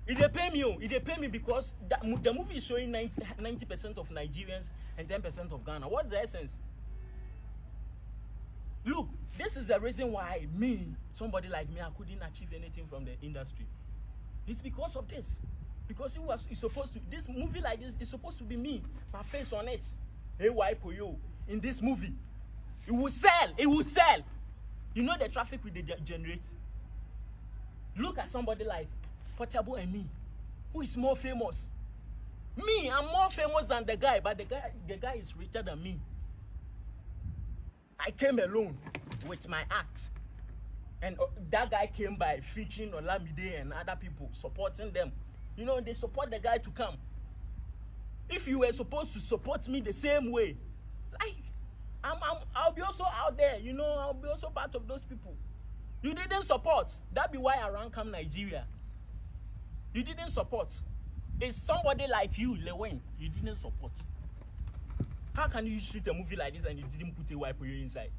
It pay me because the movie is showing 90% of Nigerians and 10% of Ghana. What's the essence? Look, this is the reason why somebody like me, I couldn't achieve anything from the industry. It's because of this. Because this movie like this is supposed to be me, my face on it. A.Y. Poyo in this movie. It will sell. It will sell. You know the traffic we generate. Look at somebody like Portable and me, who is more famous. Me, I'm more famous than the guy, but the guy is richer than me. I came alone with my act, and that guy came by featuring Olamide and other people supporting them. You know, they support the guy to come. If you were supposed to support me the same way, like I'll be also out there. You know, I'll be also part of those people. You didn't support. That be why I ran come Nigeria. You didn't support. It's somebody like you, Lewin. You didn't support. How can you shoot a movie like this and you didn't put a wipe inside?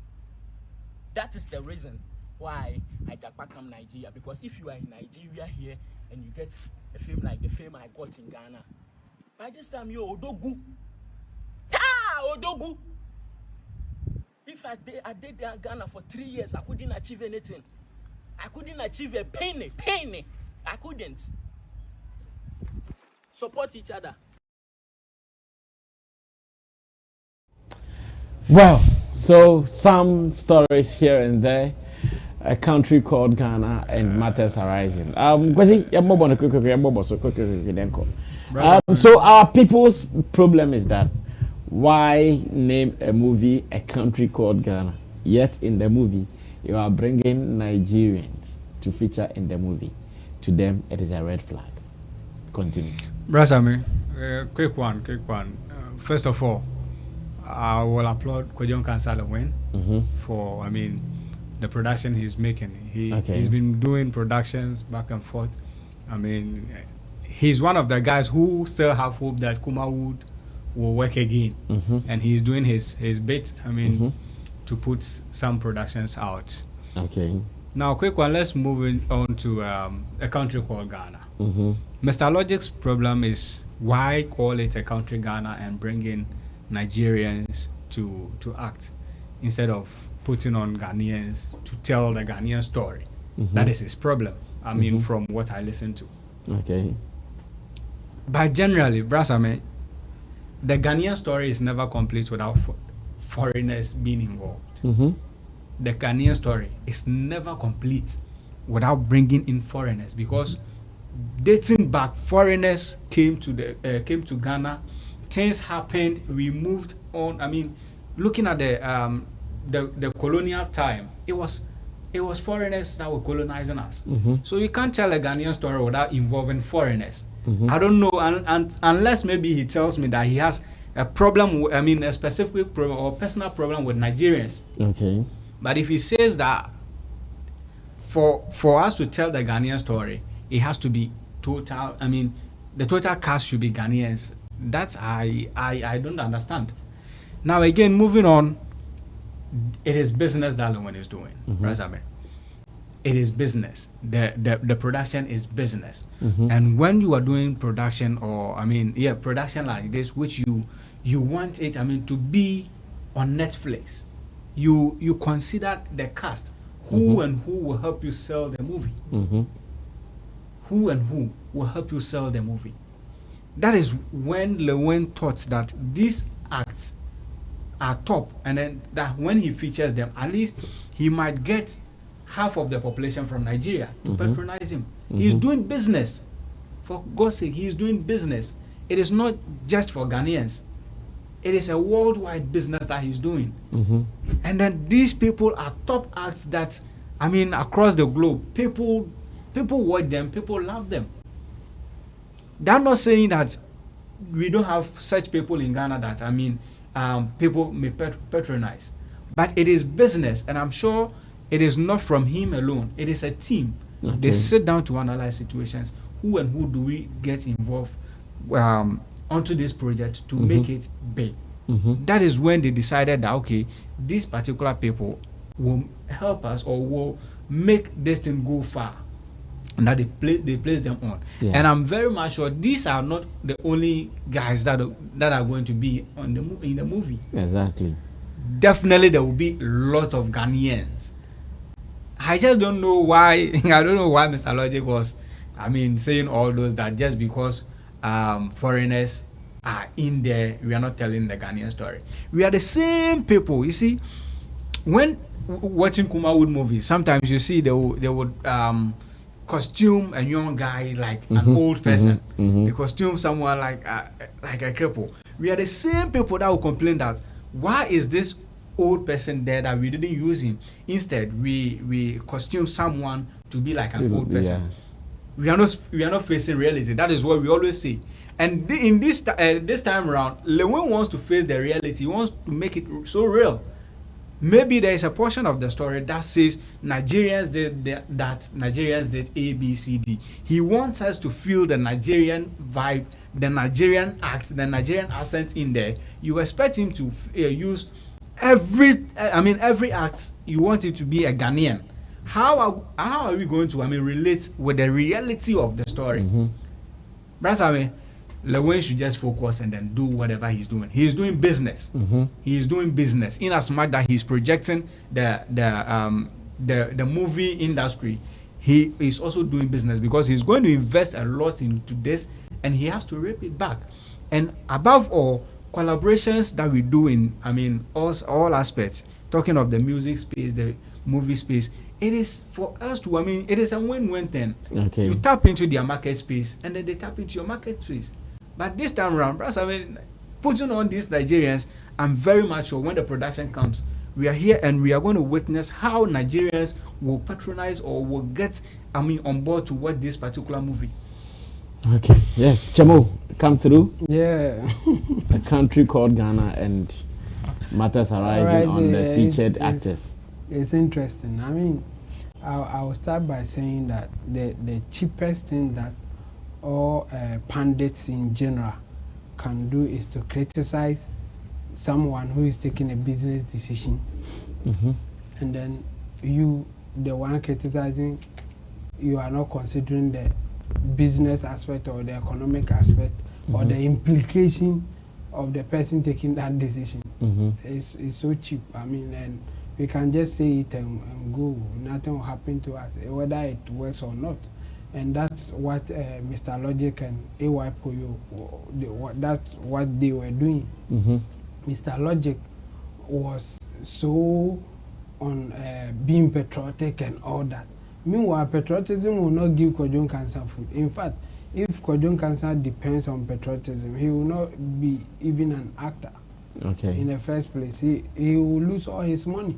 That is the reason why I jackpot come Nigeria. Because if you are in Nigeria here and you get a film like the film I got in Ghana, by this time you're Odogu. Odogu. If I did there in Ghana for 3 years, I couldn't achieve anything. I couldn't achieve a penny. I couldn't. Support each other. Well, so some stories here and there. A country called Ghana and matters arising. So our people's problem is that why name a movie A Country Called Ghana? Yet in the movie, you are bringing Nigerians to feature in the movie. To them, it is a red flag. Continue. Brasame, quick one. First of all, I will applaud Kojon Kansalawin for, the production he's making. He's been doing productions back and forth. He's one of the guys who still have hope that Kumawood will work again. And he's doing his bit, to put some productions out. Okay. Now, quick one, let's move on to A Country Called Ghana. Mr. Logic's problem is why call it A Country Ghana and bring in Nigerians to act instead of putting on Ghanaians to tell the Ghanaian story. That is his problem. From what I listen to. Okay. But generally, Brasame, the Ghanaian story is never complete without foreigners being involved. The Ghanaian story is never complete without bringing in foreigners, because dating back, foreigners came to Ghana, things happened, we moved on. Looking at the colonial time, it was foreigners that were colonizing us. So you can't tell a Ghanaian story without involving foreigners. I don't know, and unless maybe he tells me that he has a problem, a specific problem or personal problem with Nigerians. Okay. But if he says that for us to tell the Ghanaian story, it has to be total. The total cast should be Ghanaians. That's I don't understand. Now again, moving on, it is business that Lowen is doing. It is business. The production is business. And when you are doing production or production like this, which you want it to be on Netflix, you consider the cast, who and who will help you sell the movie. Who and who will help you sell the movie. That is when Lowen thought that these acts are top, and then that when he features them, at least he might get half of the population from Nigeria to patronize him. He's doing business. For God's sake, he's doing business. It is not just for Ghanaians. It is a worldwide business that he's doing. And then these people are top acts that, across the globe, people watch them, people love them. They're not saying that we don't have such people in Ghana that, people may patronize. But it is business, and I'm sure it is not from him alone. It is a team. Okay. They sit down to analyze situations. Who and who do we get involved onto this project to make it big? That is when they decided that, okay, these particular people will help us or will make this thing go far. And that they place them on. Yeah. And I'm very much sure these are not the only guys that are going to be in the movie. Exactly. Definitely there will be a lot of Ghanaians. I just don't know why. I don't know why Mr. Logic was, saying all those, that just because foreigners are in there, we are not telling the Ghanaian story. We are the same people. You see, when watching Kumawood movies, sometimes you see they would costume a young guy like an old person. They costume someone like a cripple. We are the same people that will complain that why is this old person there that we didn't use him? Instead, we costume someone to be like an old person. We are not facing reality. That is what we always say. And in this time around, Lewin wants to face the reality. He wants to make it so real. Maybe there is a portion of the story that says Nigerians did that, Nigerians did A, B, C, D. He wants us to feel the Nigerian vibe, the Nigerian act, the Nigerian accent in there. You expect him to use every act. You want it to be a Ghanaian. How are we going to relate with the reality of the story? Brother, Lewin should just focus and then do whatever he's doing. He is doing business. He is doing business in as much that he's projecting the movie industry. He is also doing business because he's going to invest a lot into this, and he has to reap it back. And above all, collaborations that we do in all aspects. Talking of the music space, the movie space, it is for us to it is a win-win thing. Okay. You tap into their market space, and then they tap into your market space. But this time around, putting on these Nigerians, I'm very much sure when the production comes, we are here and we are going to witness how Nigerians will patronize or will get on board to watch this particular movie. Okay. Yes, Chamo, come through. Yeah. A country called Ghana and matters arising on the featured actors. It's interesting. I will start by saying that the cheapest thing that all pundits in general can do is to criticize someone who is taking a business decision, and then you, the one criticizing, you are not considering the business aspect or the economic aspect or the implication of the person taking that decision. It's so cheap. And we can just say it and go. Nothing will happen to us, whether it works or not. And that's what Mr. Logic and AY Poyo, that's what they were doing. Mr. Logic was so on being patriotic and all that. Meanwhile, patriotism will not give Kojon Cancer food. In fact, if Kojon Cancer depends on patriotism, he will not be even an actor. Okay. In the first place, he will lose all his money.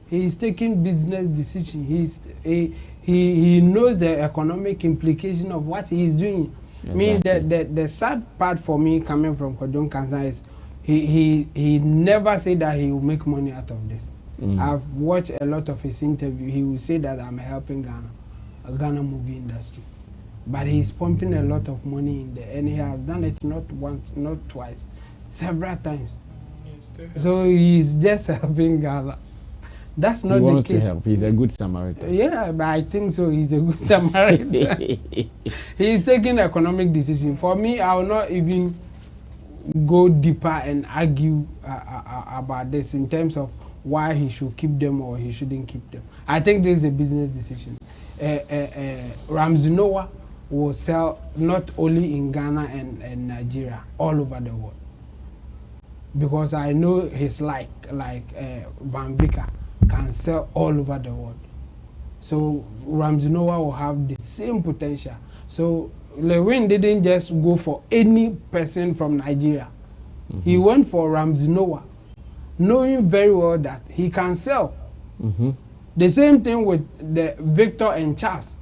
He is taking business decisions. He knows the economic implication of what he is doing. Exactly. The sad part for me coming from Kojon Kansa is he never said that he will make money out of this. I've watched a lot of his interview. He will say that I'm helping Ghana movie industry. But he's pumping a lot of money in there, and he has done it not once, not twice, several times. So he's just helping Ghana. That's not the case. He wants to help. He's a good Samaritan. Yeah, but I think so. He's a good Samaritan. He's taking economic decision. For me, I will not even go deeper and argue about this in terms of why he should keep them or he shouldn't keep them. I think this is a business decision. Ramsey Noah will sell not only in Ghana and Nigeria, all over the world. Because I know his like Van Vika can sell all over the world. So Ramsey Noah will have the same potential. So Lewin didn't just go for any person from Nigeria. He went for Ramsey Noah, knowing very well that he can sell. The same thing with the Victor and Charles.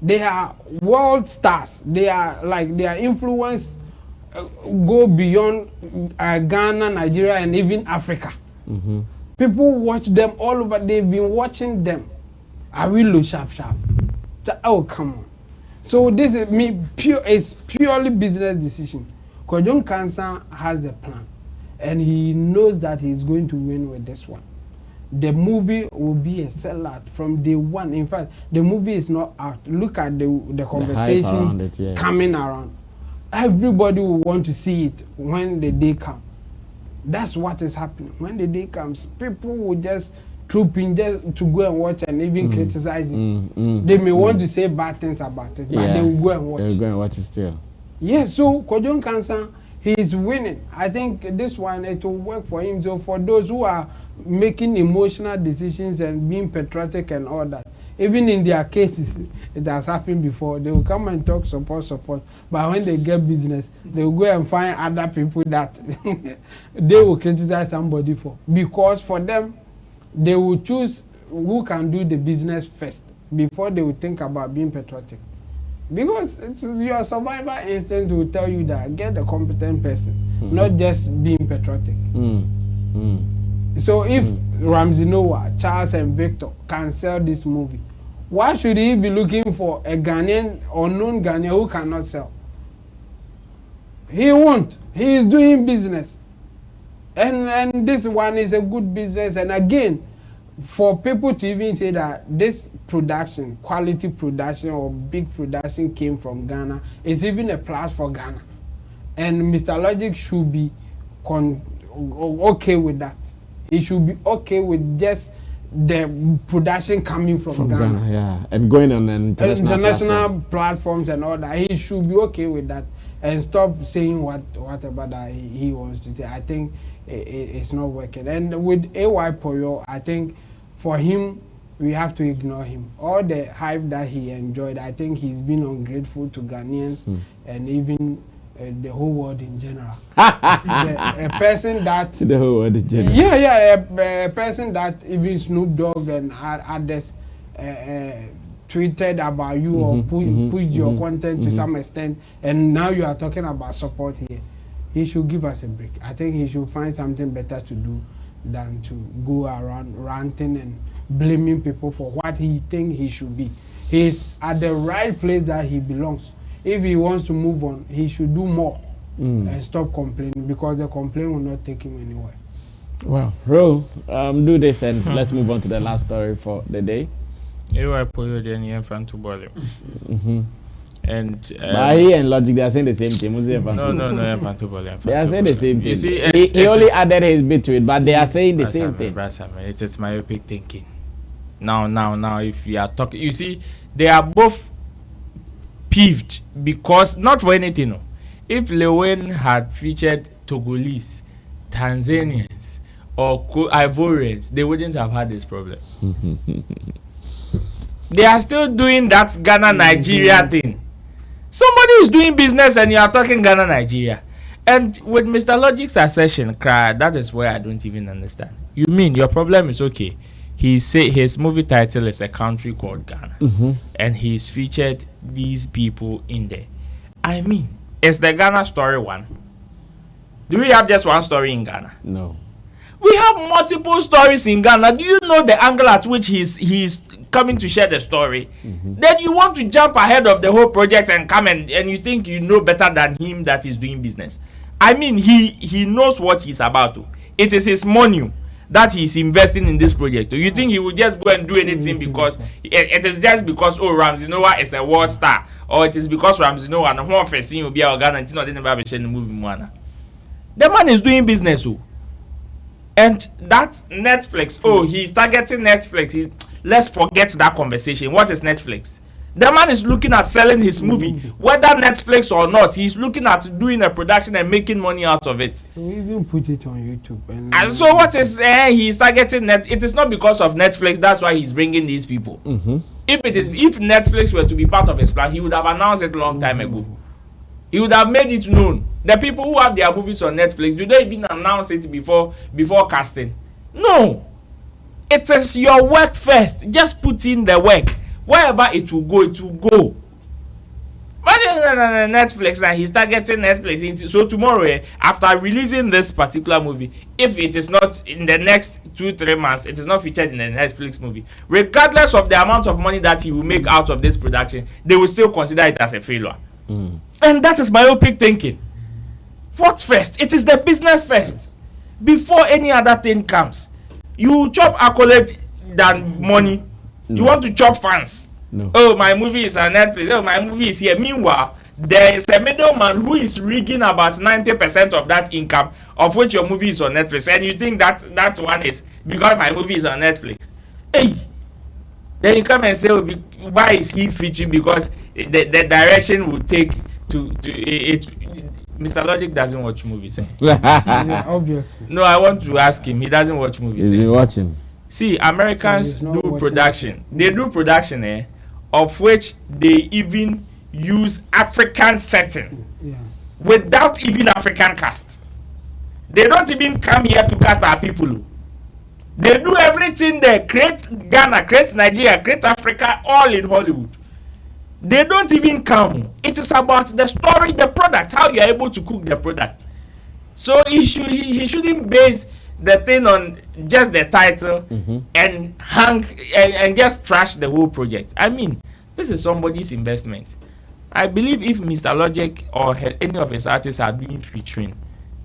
They are world stars. They are like their influence go beyond Ghana, Nigeria, and even Africa. People watch them all over. They've been watching them. I will look sharp. Oh, come on. So this is it's purely business decision. Kojon Kansa has the plan, and he knows that he's going to win with this one. The movie will be a sellout from day one. In fact, the movie is not out. Look at the conversations coming around. Everybody will want to see it when the day comes. That's what is happening. When the day comes, people will just troop in just to go and watch and even criticize it. They may want to say bad things about it, but they will go and watch. They will go and watch it still. Yes, so Kojon Kansa, He's winning. I think this one, it will work for him. So for those who are making emotional decisions and being patriotic and all that, even in their cases, it has happened before. They will come and talk support. But when they get business, they will go and find other people that they will criticize somebody for. Because for them, they will choose who can do the business first before they will think about being patriotic. Because your survival instinct will tell you that get a competent person, not just being patriotic. So if Ramsey Noah, Charles and Victor can sell this movie, why should he be looking for a Ghanaian or known Ghanaian who cannot sell? He won't. He is doing business. And this one is a good business. And again, for people to even say that this production, quality production or big production came from Ghana, is even a plus for Ghana. And Mr. Logic should be okay with that. He should be okay with just the production coming from Ghana. Yeah, and going on an international platforms and all that. He should be okay with that and stop saying whatever that he wants to say. I think it's not working. And with AY Poyo, I think for him, we have to ignore him. All the hype that he enjoyed, I think he's been ungrateful to Ghanaians and even the whole world in general. A person that the whole world in general. A person that even Snoop Dogg and others tweeted about you or pushed your content to some extent, and now you are talking about support here. He should give us a break. I think he should find something better to do than to go around ranting and blaming people for what he thinks he should be. He's at the right place that he belongs. If he wants to move on, he should do more and stop complaining, because the complaint will not take him anywhere. Well, Ro, do this and let's move on to the last story for the day. And he and Logic, they are saying the same thing. No, they are saying the same thing. You see, he only added his bit to it, but they are saying the same thing. It is myopic thinking. Now, if you are talking, you see, they are both peeved because not for anything. No. If Lewin had featured Togolese, Tanzanians, or Ivorians, they wouldn't have had this problem. They are still doing that Ghana Nigeria thing. Somebody is doing business and you are talking Ghana Nigeria. And with Mr. Logic's assertion, that is where I don't even understand. You mean your problem is okay? He say his movie title is A Country Called Ghana, and he's featured these people in there. I mean, is the Ghana story one? Do we have just one story in Ghana? No. We have multiple stories in Ghana. Do you know the angle at which he's coming to share the story? Then you want to jump ahead of the whole project and come and you think you know better than him that is doing business. I mean, he knows what he's about to. It is his money that he's investing in this project. You think he will just go and do anything because it is just because Ramsey Noah is a world star, or it is because Ramsey Noah and one person will be a Ghana and not never be sharing the movie Moana. The man is doing business, and that Netflix. He's targeting Netflix. Let's forget that conversation. What is Netflix? The man is looking at selling his movie, whether Netflix or not. He's looking at doing a production and making money out of it. So we even put it on YouTube. And so what is he's targeting net? It is not because of Netflix. That's why he's bringing these people. If Netflix were to be part of his plan, he would have announced it a long time ago. He would have made it known. The people who have their movies on Netflix, do they even announce it before casting? No. It is your work first. Just put in the work. Wherever it will go, it will go. But Netflix, and he's targeting Netflix. So tomorrow, after releasing this particular movie, if it is not in the next 2-3 months, it is not featured in the Netflix movie, regardless of the amount of money that he will make out of this production, they will still consider it as a failure. And that is myopic thinking. What first? It is the business first. Before any other thing comes. You chop accolade than money. No. You want to chop fans. No. Oh, my movie is on Netflix. Oh, my movie is here. Meanwhile, there is a middleman who is rigging about 90% of that income, of which your movie is on Netflix. And you think that one is because my movie is on Netflix. Hey, then you come and say, why is he featuring? Because the direction will take to it. Mr. Logic doesn't watch movies. Yeah, obviously. No, I want to ask him. He doesn't watch movies. He's been watching. See, Americans do production. They do production, of which they even use African setting without even African cast. They don't even come here to cast our people. They do everything there. Create Ghana, create Nigeria, create Africa, all in Hollywood. They don't even come. It is about the story, the product, how you are able to cook the product. So he shouldn't base the thing on just the title and hang and just trash the whole project. I mean, this is somebody's investment. I believe if Mr. Logic or any of his artists are doing featuring,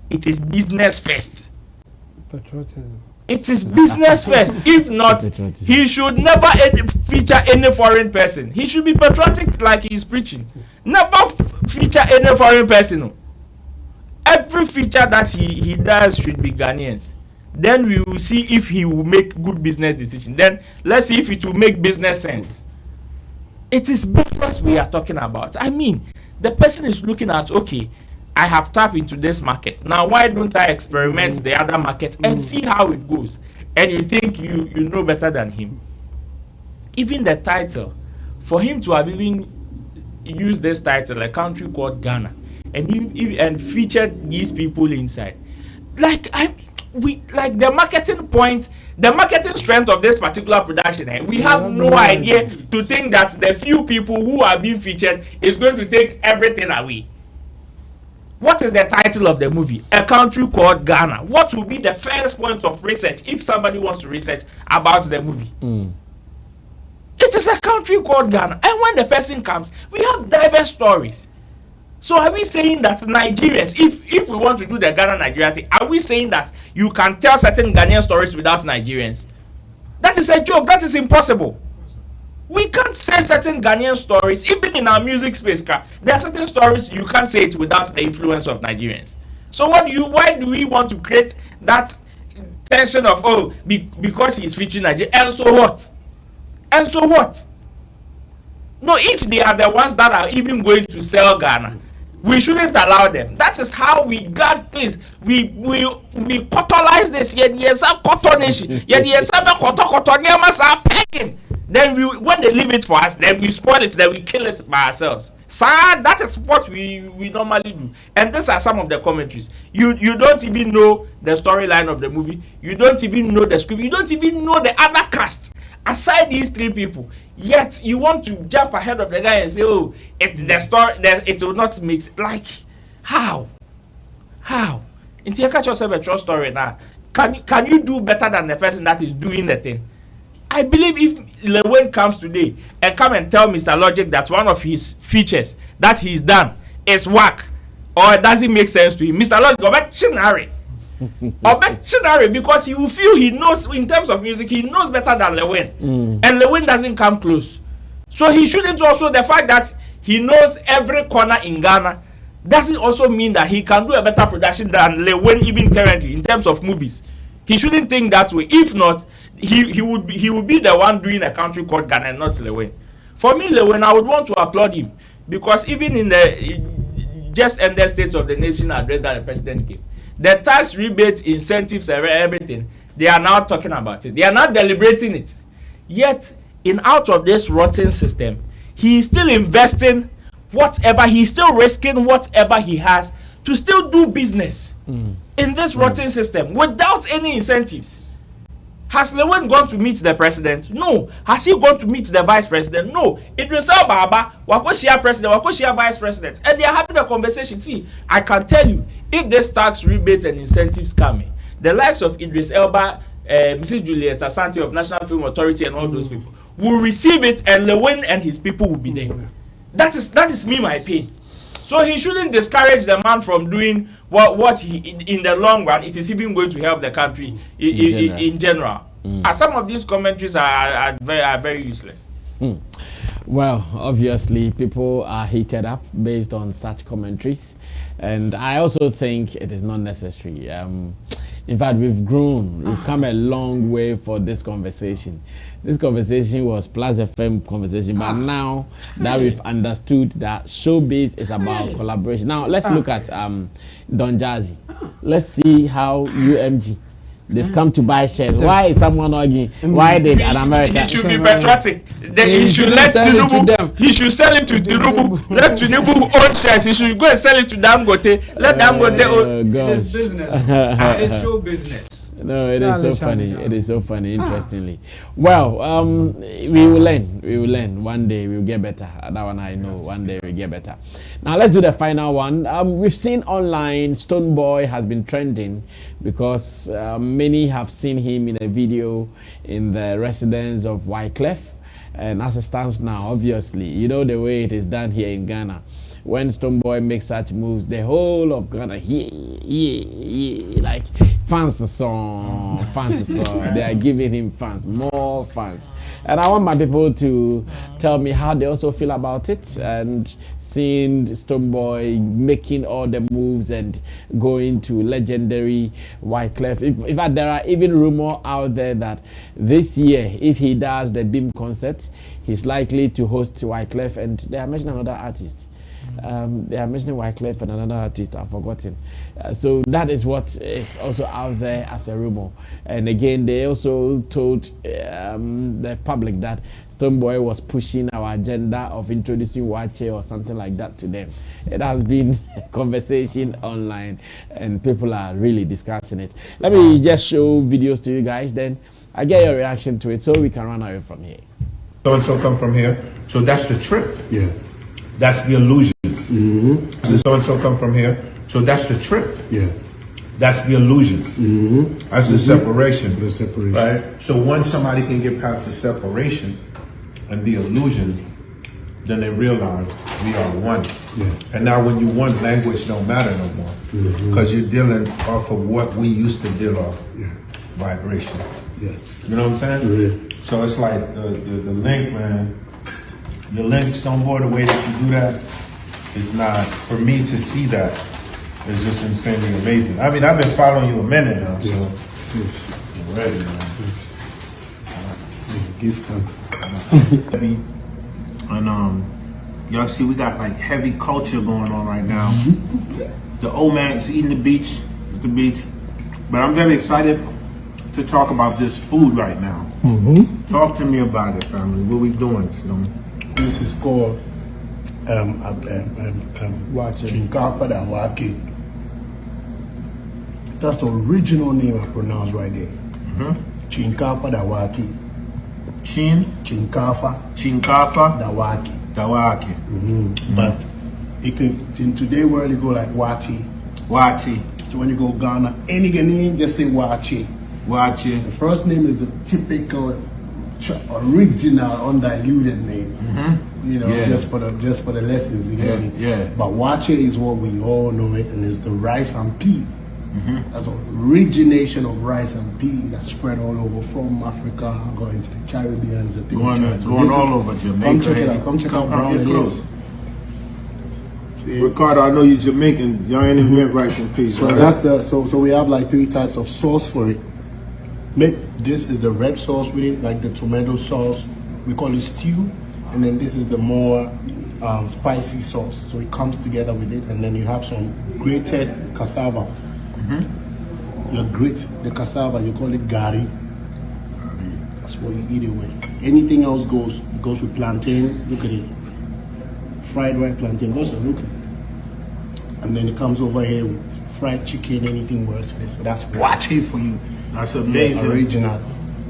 it is business first. Patriotism. It is business first. If not, he should never feature any foreign person. He should be patriotic like he is preaching. Never feature any foreign person. Every feature that he does should be Ghanaians. Then we will see if he will make good business decision. Then let's see if it will make business sense. It is business we are talking about. I mean, the person is looking at, okay, I have tapped into this market. Now, why don't I experiment the other market and see how it goes? And you think you know better than him. Even the title, for him to have even used this title, a country called Ghana, and featured these people inside, like the marketing point, the marketing strength of this particular production, we have no idea to think that the few people who are being featured is going to take everything away. What is the title of the movie? A Country Called Ghana. What will be the first point of research if somebody wants to research about the movie? It is A Country Called Ghana. And when the person comes, we have diverse stories. So are we saying that Nigerians, if we want to do the Ghana-Nigeria thing, are we saying that you can tell certain Ghanaian stories without Nigerians? That is a joke. That is impossible. We can't say certain Ghanaian stories, even in our music space. There are certain stories you can't say it without the influence of Nigerians. So why do we want to create that tension of, because he's featuring Nigeria, and so what? And so what? No, if they are the ones that are even going to sell Ghana, we shouldn't allow them. That is how we got things. We cotolize this. Then when they leave it for us, then we spoil it, then we kill it by ourselves. So that is what we normally do. And these are some of the commentaries. You don't even know the storyline of the movie. You don't even know the script. You don't even know the other cast. Aside these three people, yet you want to jump ahead of the guy and say, it will not mix. Like, how? Until you catch yourself a true story now, can you do better than the person that is doing the thing? I believe if Lewin comes today and come and tell Mr. Logic that one of his features that he's done is whack or it doesn't make sense to him, Mr. Logic go back chinary. Because he will feel he knows in terms of music, he knows better than Lewin. And Lewin doesn't come close. So he shouldn't also, the fact that he knows every corner in Ghana doesn't also mean that he can do a better production than Lewin even currently in terms of movies. He shouldn't think that way. If not, he would be the one doing A Country Called Ghana and not Lewin. For me, Lewin, I would want to applaud him because even in the just ended State of the Nation address that the president gave, the tax rebate, incentives, everything, they are now talking about it. They are not deliberating it. Yet, out of this rotten system, he is still investing whatever, he's still risking whatever he has to still do business in this rotten system without any incentives. Has Lewin gone to meet the president? No. Has he gone to meet the vice president? No. Idris Elba, Wakoshia president, Wakoshia vice president, and they are having a conversation. See, I can tell you, if this tax rebates and incentives come in, the likes of Idris Elba, Mrs. Juliet Asante of National Film Authority, and all those people will receive it, and Lewin and his people will be there. That is me, my pain. So he shouldn't discourage the man from doing what he in the long run. It is even going to help the country in general. Some of these commentaries are very useless. Well, obviously, people are heated up based on such commentaries, and I also think it is not necessary. In fact, we've grown. We've come a long way for this conversation. this conversation was Plus FM conversation, but now that we've understood that showbiz is about collaboration. Now let's look at Don Jazzy. Let's see how UMG. They've come to buy shares. Why is someone arguing? Why did an American? He should be patriotic. He should let Tinubu. He should sell it to Tinubu. Let Tinubu own shares. He should go and sell it to Dangote. Let Dangote own. It's business. It's show business. No, it is so funny. It is so funny, interestingly. Well, we will learn. We will learn. One day we'll get better. That one I know. One day we'll get better. Now let's do the final one. We've seen online Stonebwoy has been trending because many have seen him in a video in the residence of Wyclef. And as it stands now, obviously, you know the way it is done here in Ghana. When Stonebwoy makes such moves, the whole of Ghana, like fans a song. They are giving him fans, more fans. And I want my people to tell me how they also feel about it and seeing Stonebwoy making all the moves and going to legendary Wyclef. In fact, there are even rumors out there that this year, if he does the Beam concert, he's likely to host Wyclef, and they are mentioning another artist. They are mentioning Wyclef and another artist I've forgotten. So that is what is also out there as a rumor. And again, they also told the public that Stonebwoy was pushing our agenda of introducing Wache or something like that to them. It has been a conversation online and people are really discussing it. Let me just show videos to you guys, then I get your reaction to it so we can run away from here. So-and-so come from here. So that's the trip. Yeah. That's the illusion. So-and-so come from here. So that's the trip. Yeah. That's the illusion. That's the separation. The separation. Right? So once somebody can get past the separation and the illusion, then they realize we are one. Yeah. And now when you one, language don't matter no more. Because you're dealing off of what we used to deal off. Yeah. Vibration. Yeah. You know what I'm saying? Yeah. So it's like the link, man. The link, Stonebwoy, the way that you do that is not, for me to see that is just insanely amazing. I mean, I've been following you a minute now, so you're ready, man. Give thanks. And y'all see we got like heavy culture going on right now. The old man's eating the beach, but I'm very excited to talk about this food right now. Talk to me about it, family. What we doing, Stoney? This is called Chinkafa Dawaki. That's the original name I pronounced right there. Chinkafa Dawaki. Chinkafa Dawaki. But it can, in today's world, it go like Wachi. So when you go Ghana, any Ghanaian just say Wachi. The first name is the typical, original, undiluted name. You know, just for the lessons. You know? But Wache is what we all know it, and it's the rice and pea. That's the origination of rice and pea that spread all over from Africa, going to the Caribbean. Going all over Jamaica. Come check it out. Come check out Brown it is. Ricardo, I know you're Jamaican. Y'all ain't even met rice and pea. So that's the so we have like 3 types of sauce for it. This is the red sauce with it, like the tomato sauce. We call it stew. And then this is the more spicy sauce. So it comes together with it. And then you have some grated cassava. You grate the cassava, you call it gari. That's what you eat it with. Anything else goes. It goes with plantain. Look at it. Fried white plantain. Also, look at it. And then it comes over here with fried chicken, anything worse for this. So that's Wache for you. That's amazing. The original.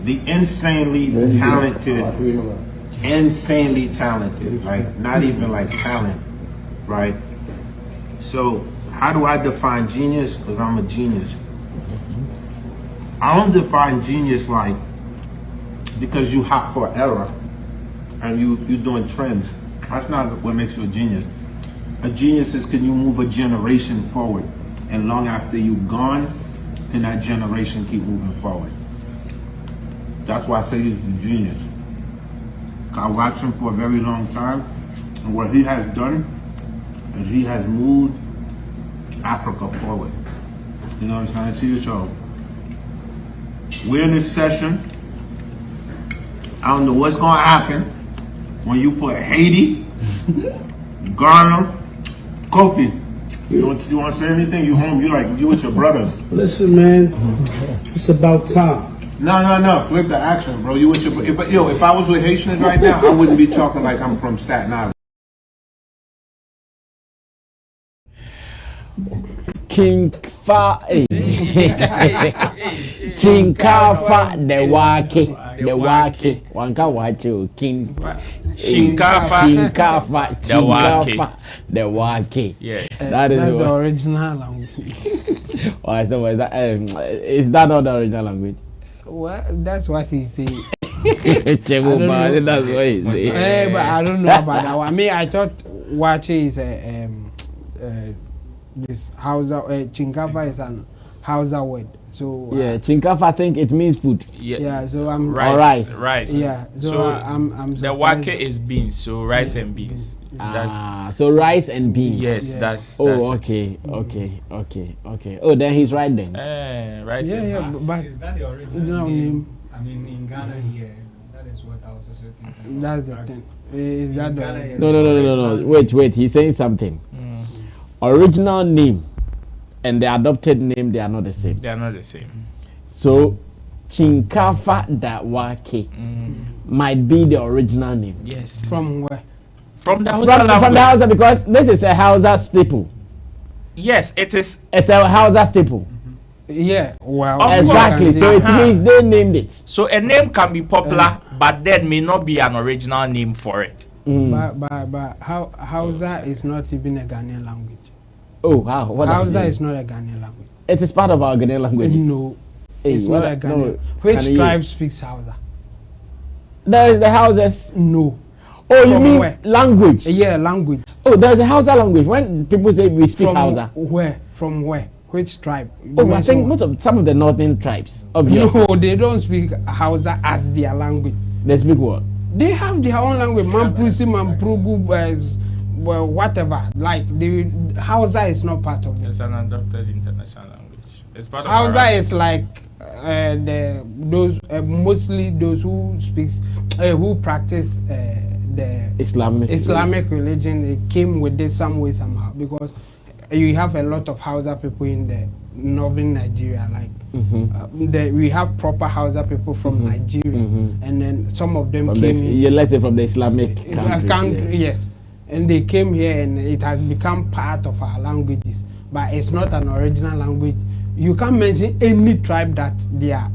The insanely talented, like not even like talent, right? So how do I define genius? Because I'm a genius. I don't define genius like because you hot for error and you doing trends. That's not what makes you a genius. A genius is can you move a generation forward, and long after you gone, can that generation keep moving forward? That's why I say he's the genius. I watched him for a very long time, and what he has done is he has moved Africa forward. You know what I'm saying? So we're in this session I don't know what's gonna happen when you put Haiti, Ghana, Kofi. You want to say anything? You home? You with your brothers? Listen, man, it's about time. No. Flip the action, bro. You with your if I was with Haitians right now, I wouldn't be talking like I'm from Staten Island. King Fa Chinkafa the wake wanka wache King Chinkafa the wake. Yes, that is the original language. Is that not the original language? Well, that's what he said. That's what he said. But I don't know about that one. I mean, I thought wache is this Hausa, Chinkafa is an Hausa word. So yeah, Chinkafa, I think it means food. Yeah, so I'm rice. Yeah, so I'm the wake is beans, so rice and beans. So rice and beans. Yes, that's okay. Oh, then he's right then. Rice and beans. But is that the original name? I mean, in Ghana here, that is what I was also thinking. That's the thing. Is that the no. Wait. He's saying something. Original name and the adopted name, they are not the same. They are not the same. So Chinkafa Dawake might be the original name. Yes. From where? From the Hausa language. From the Hausa, because this is a Hausa staple. Yes, it is. It's a Hausa staple. Yeah, well, exactly. So it means they named it. So a name can be popular, but that may not be an original name for it. But Hausa is not even a Ghanaian language. Oh wow! Hausa is not a Ghanaian language. It is part of our Ghanaian language. No, it's not a Ghanaian. No, which tribe speaks Hausa? There is the Hausas. No. Oh, you mean where? Language? Yeah, language. Oh, there is a Hausa language. When people say we speak Hausa, where? From where? Which tribe? Oh, I think some of the northern tribes. Obviously. No, they don't speak Hausa as their language. They speak what? They have their own language. Mamprusi, Mamprugu, well, whatever. Like the Hausa is not part of it. It's an adopted international language. It's part of Hausa is like mostly those who speaks who practice the Islamic religion. They came with this some way somehow, because you have a lot of Hausa people in the northern Nigeria. Like we have proper Hausa people from Nigeria, and then some of them came. Let's say from the Islamic country. Yes. And they came here, and it has become part of our languages, but it's not an original language. You can't mention any tribe that their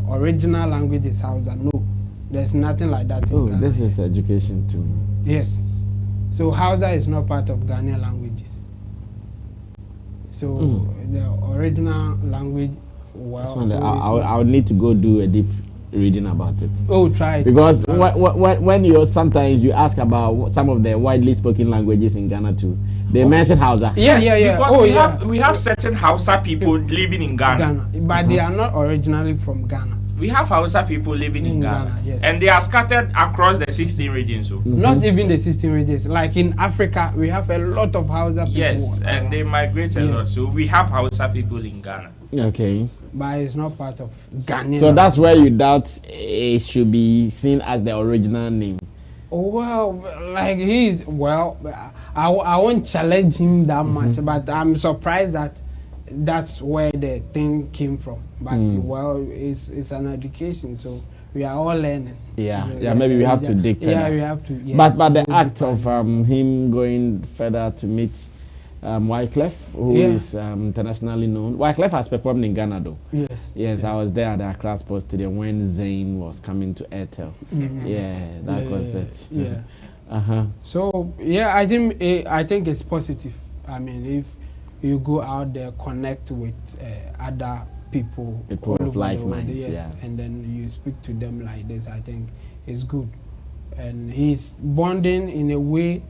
original language is Hausa. No, there's nothing like that. Oh, this is education too. Yes, so Hausa is not part of Ghanaian languages. So the original language, well, I would need to go do a deep reading about it. Oh, try it. Because when you sometimes you ask about some of the widely spoken languages in Ghana too, they mention Hausa. Yes, because we have certain Hausa people living in Ghana. But they are not originally from Ghana. We have Hausa people living in Ghana, yes. And they are scattered across the 16 regions. So. Not even the 16 regions. Like in Africa, we have a lot of Hausa people. Yes, and they migrate a lot. So we have Hausa people in Ghana. Okay. But it's not part of Ghana. So that's where you doubt it should be seen as the original name. Well, like I won't challenge him that much, but I'm surprised that that's where the thing came from. But well, it's an education, so we are all learning. Maybe we have to dig further. Yeah, we have to. Yeah, but the act of him going further to meet Wyclef, who is internationally known. Wyclef has performed in Ghana though. Yes, I was there at the Accra Sports Stadium when Zayn was coming to Airtel. That concert. So I think it's positive. I mean, if you go out there, connect with other people of like minds, and then you speak to them like this, I think it's good. And he's bonding in a way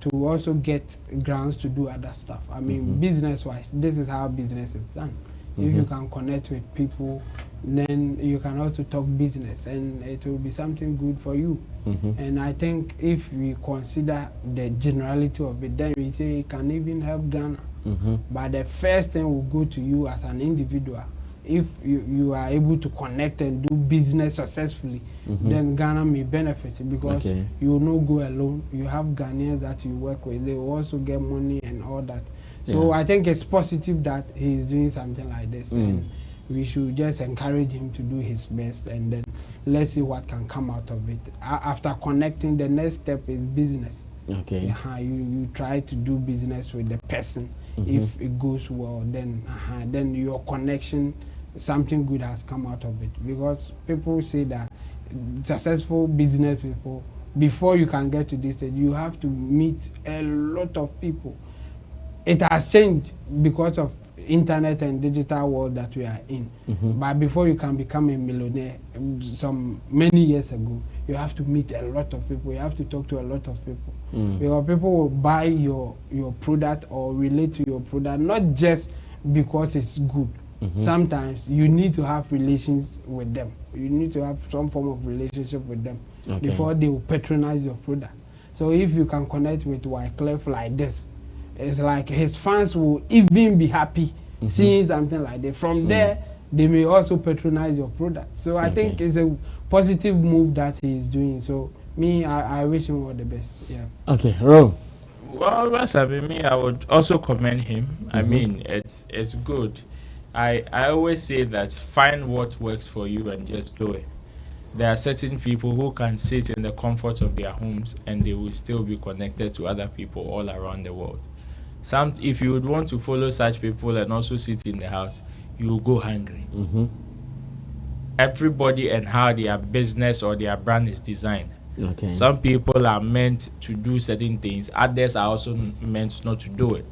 to also get grounds to do other stuff. I mean, business-wise, this is how business is done. If you can connect with people, then you can also talk business, and it will be something good for you. And I think if we consider the generality of it, then we say it can even help Ghana. But the first thing will go to you as an individual if you are able to connect and do business successfully, then Ghana may benefit because you will not go alone. You have Ghanaians that you work with. They will also get money and all that. So I think it's positive that he is doing something like this, and we should just encourage him to do his best, and then let's see what can come out of it. After connecting, the next step is business. Okay. You try to do business with the person. If it goes well, then your connection, something good has come out of it. Because people say that successful business people, before you can get to this stage, you have to meet a lot of people. It has changed because of internet and digital world that we are in. But before you can become a millionaire, many years ago, you have to meet a lot of people. You have to talk to a lot of people. Because people will buy your product or relate to your product, not just because it's good. Sometimes you need to have relations with them. You need to have some form of relationship with them before they will patronize your product. So if you can connect with Wyclef like this, it's like his fans will even be happy seeing something like that. From there, they may also patronize your product. So I think it's a positive move that he is doing. So I wish him all the best. Yeah. Okay, Ro. Well, I would also commend him. I mean, it's good. I always say that find what works for you and just do it. There are certain people who can sit in the comfort of their homes and they will still be connected to other people all around the world. If you would want to follow such people and also sit in the house, you will go hungry. Everybody and how their business or their brand is designed. Some people are meant to do certain things, others are also meant not to do it.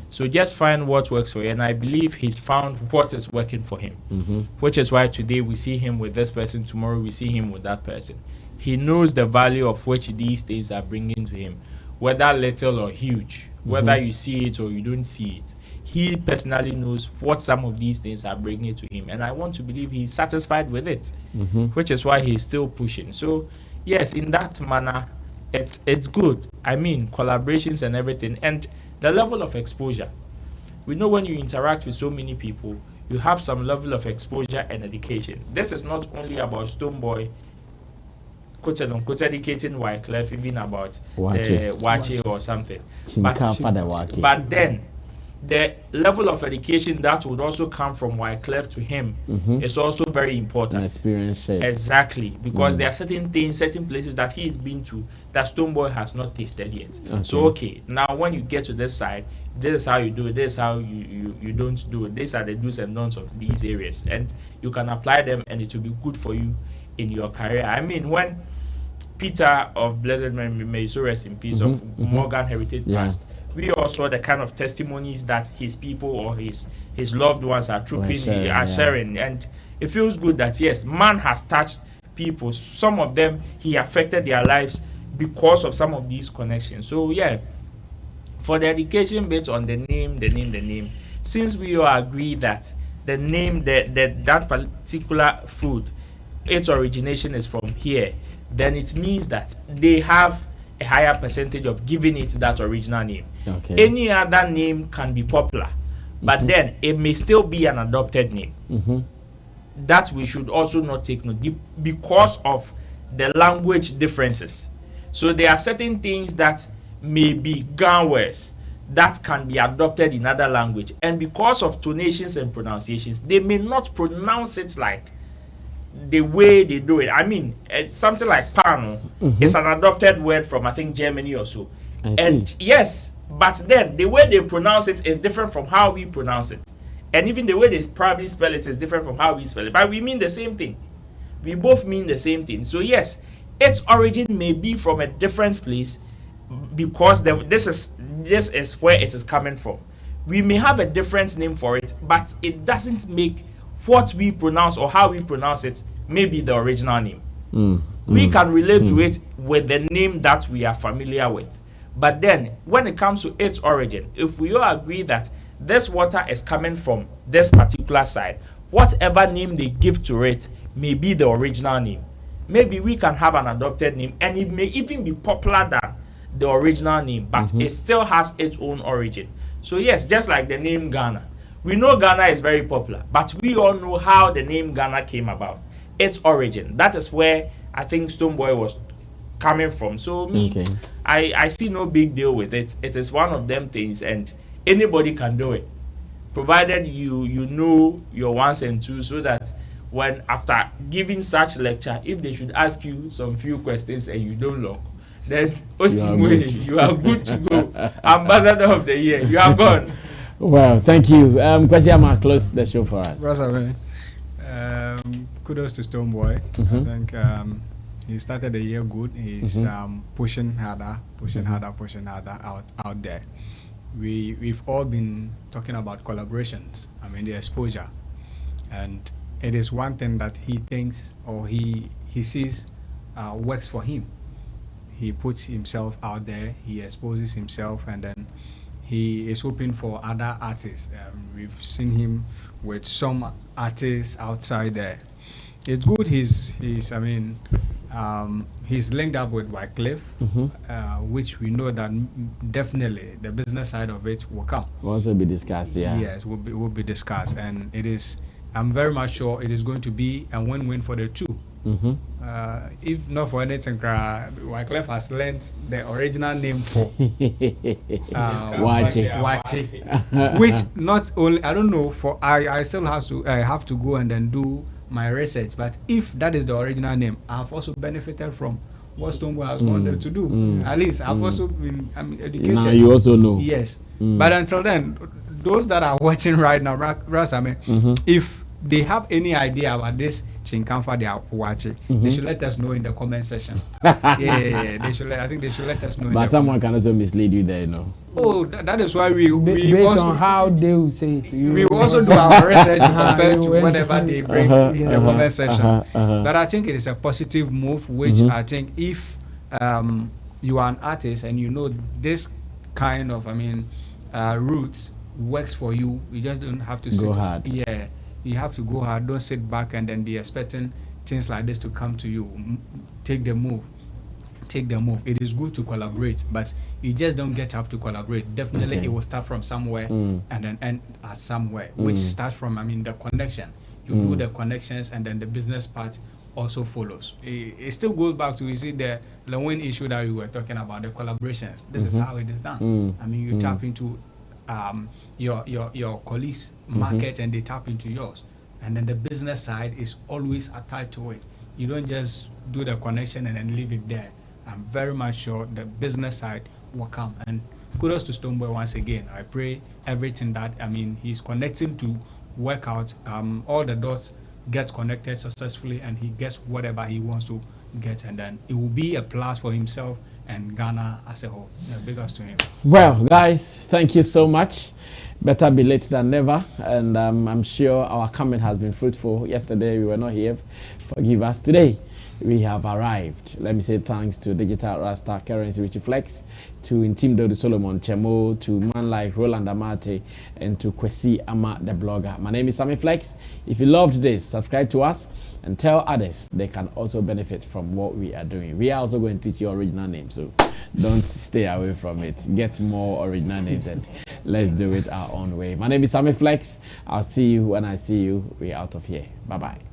So just find what works for you, and I believe he's found what is working for him, which is why today we see him with this person, tomorrow we see him with that person. He knows the value of which these things are bringing to him, whether little or huge, whether you see it or you don't see it. He personally knows what some of these things are bringing to him, and I want to believe he's satisfied with it, which is why he's still pushing. So yes, in that manner, it's good. I mean, collaborations and everything, and the level of exposure. We know when you interact with so many people, you have some level of exposure and education. This is not only about Stonebwoy, quote unquote, educating Wyclef, even about Wache or something. But then, the level of education that would also come from Wyclef to him is also very important. Experience shared. Exactly, because there are certain things, certain places that he's been to that Stonebwoy has not tasted yet. So now when you get to this side, this is how you do it, this is how you don't do it. These are the do's and don'ts of these areas, and you can apply them, and it will be good for you in your career. I mean, when Peter of blessed memory, may so rest in peace, of Morgan Heritage passed, we also saw the kind of testimonies that his people or his loved ones are sharing, and it feels good that yes, man has touched people. Some of them he affected their lives because of some of these connections. So yeah, for the education based on the name, since we all agree that the name that particular food, its origination is from here, then it means that they have a higher percentage of giving it that original name. Any other name can be popular, but then it may still be an adopted name. That we should also not take note because of the language differences. So there are certain things that may be Ghan words that can be adopted in other language, and because of tonations and pronunciations, they may not pronounce it like the way they do it. I mean, something like pano is an adopted word from, I think, Germany or so. And yes, but then the way they pronounce it is different from how we pronounce it. And even the way they probably spell it is different from how we spell it. But we mean the same thing. We both mean the same thing. So yes, its origin may be from a different place because this is where it is coming from. We may have a different name for it, but it doesn't make what we pronounce or how we pronounce it may be the original name. We can relate to it with the name that we are familiar with. But then, when it comes to its origin, if we all agree that this water is coming from this particular side, whatever name they give to it may be the original name. Maybe we can have an adopted name, and it may even be popular than the original name, but it still has its own origin. So yes, just like the name Ghana, We know Ghana is very popular, but we all know how the name Ghana came about. Its origin. That is where I think Stonebwoy was coming from. So I see no big deal with it. It is one of them things, and anybody can do it, provided you know your ones and twos, so that when after giving such lecture, if they should ask you some few questions and you don't look, then you are good to go. Ambassador of the year, you are gone. Well, thank you. Kwesiama, close the show for us. Kudos to Stonebwoy. I think he started the year good. He's pushing harder out there. We've all been talking about collaborations. I mean, the exposure, and it is one thing that he thinks or he sees works for him. He puts himself out there, he exposes himself, and then he is hoping for other artists. We've seen him with some artists outside there. It's good. He's linked up with Wyclef, which we know that definitely the business side of it will come. Will also be discussed, yeah. Yes, will be discussed, and it is. I'm very much sure it is going to be a win-win for the two. If not for anything, Wyclef has learned the original name for Wachi, which not only I don't know for I still have to go and then do my research, but if that is the original name, I have also benefited from what Stonebwoy has wanted to do. At least I've also been educated. Now you also know. Yes, but until then, those that are watching right now, Rasame, if they have any idea about this Chinkamfa they are watching, they should let us know in the comment section. They should. I think they should let us know. But someone can also mislead you there, Oh, that is why we based also, on how they will say it. We also do our research compared to whatever they bring in the comment section. But I think it is a positive move, which I think if you are an artist and you know this kind of, roots works for you, you just don't have to go hard. Yeah, you have to go hard. Don't sit back and then be expecting things like this to come to you. Take the move. It is good to collaborate, but you just don't get up to collaborate. Definitely, it will start from somewhere and then end at somewhere, which starts from the connection. You do the connections, and then the business part also follows. It still goes back to the Lewin issue that we were talking about, the collaborations. This is how it is done. You tap into your colleagues' market, and they tap into yours, and then the business side is always attached to it. You don't just do the connection and then leave it there. I'm very much sure the business side will come, and kudos to Stonebwoy once again. I pray everything that he's connecting to work out, all the dots get connected successfully, and he gets whatever he wants to get, and then it will be a plus for himself and Ghana as a whole. Big ups to him. Well, guys, thank you so much. Better be late than never, and I'm sure our comment has been fruitful. Yesterday we were not here. Forgive us. Today we have arrived. Let me say thanks to Digital Rasta Currency Richie Flex, to Intimdo de Solomon Chemo, to man like Roland Amate, and to Kwesi Ama the blogger. My name is Sammy Flex. If you loved this, subscribe to us and tell others they can also benefit from what we are doing. We are also going to teach you original names, so don't stay away from it. Get more original names and let's do it our own way. My name is Sammy Flex. I'll see you when I see you. We're out of here. Bye-bye.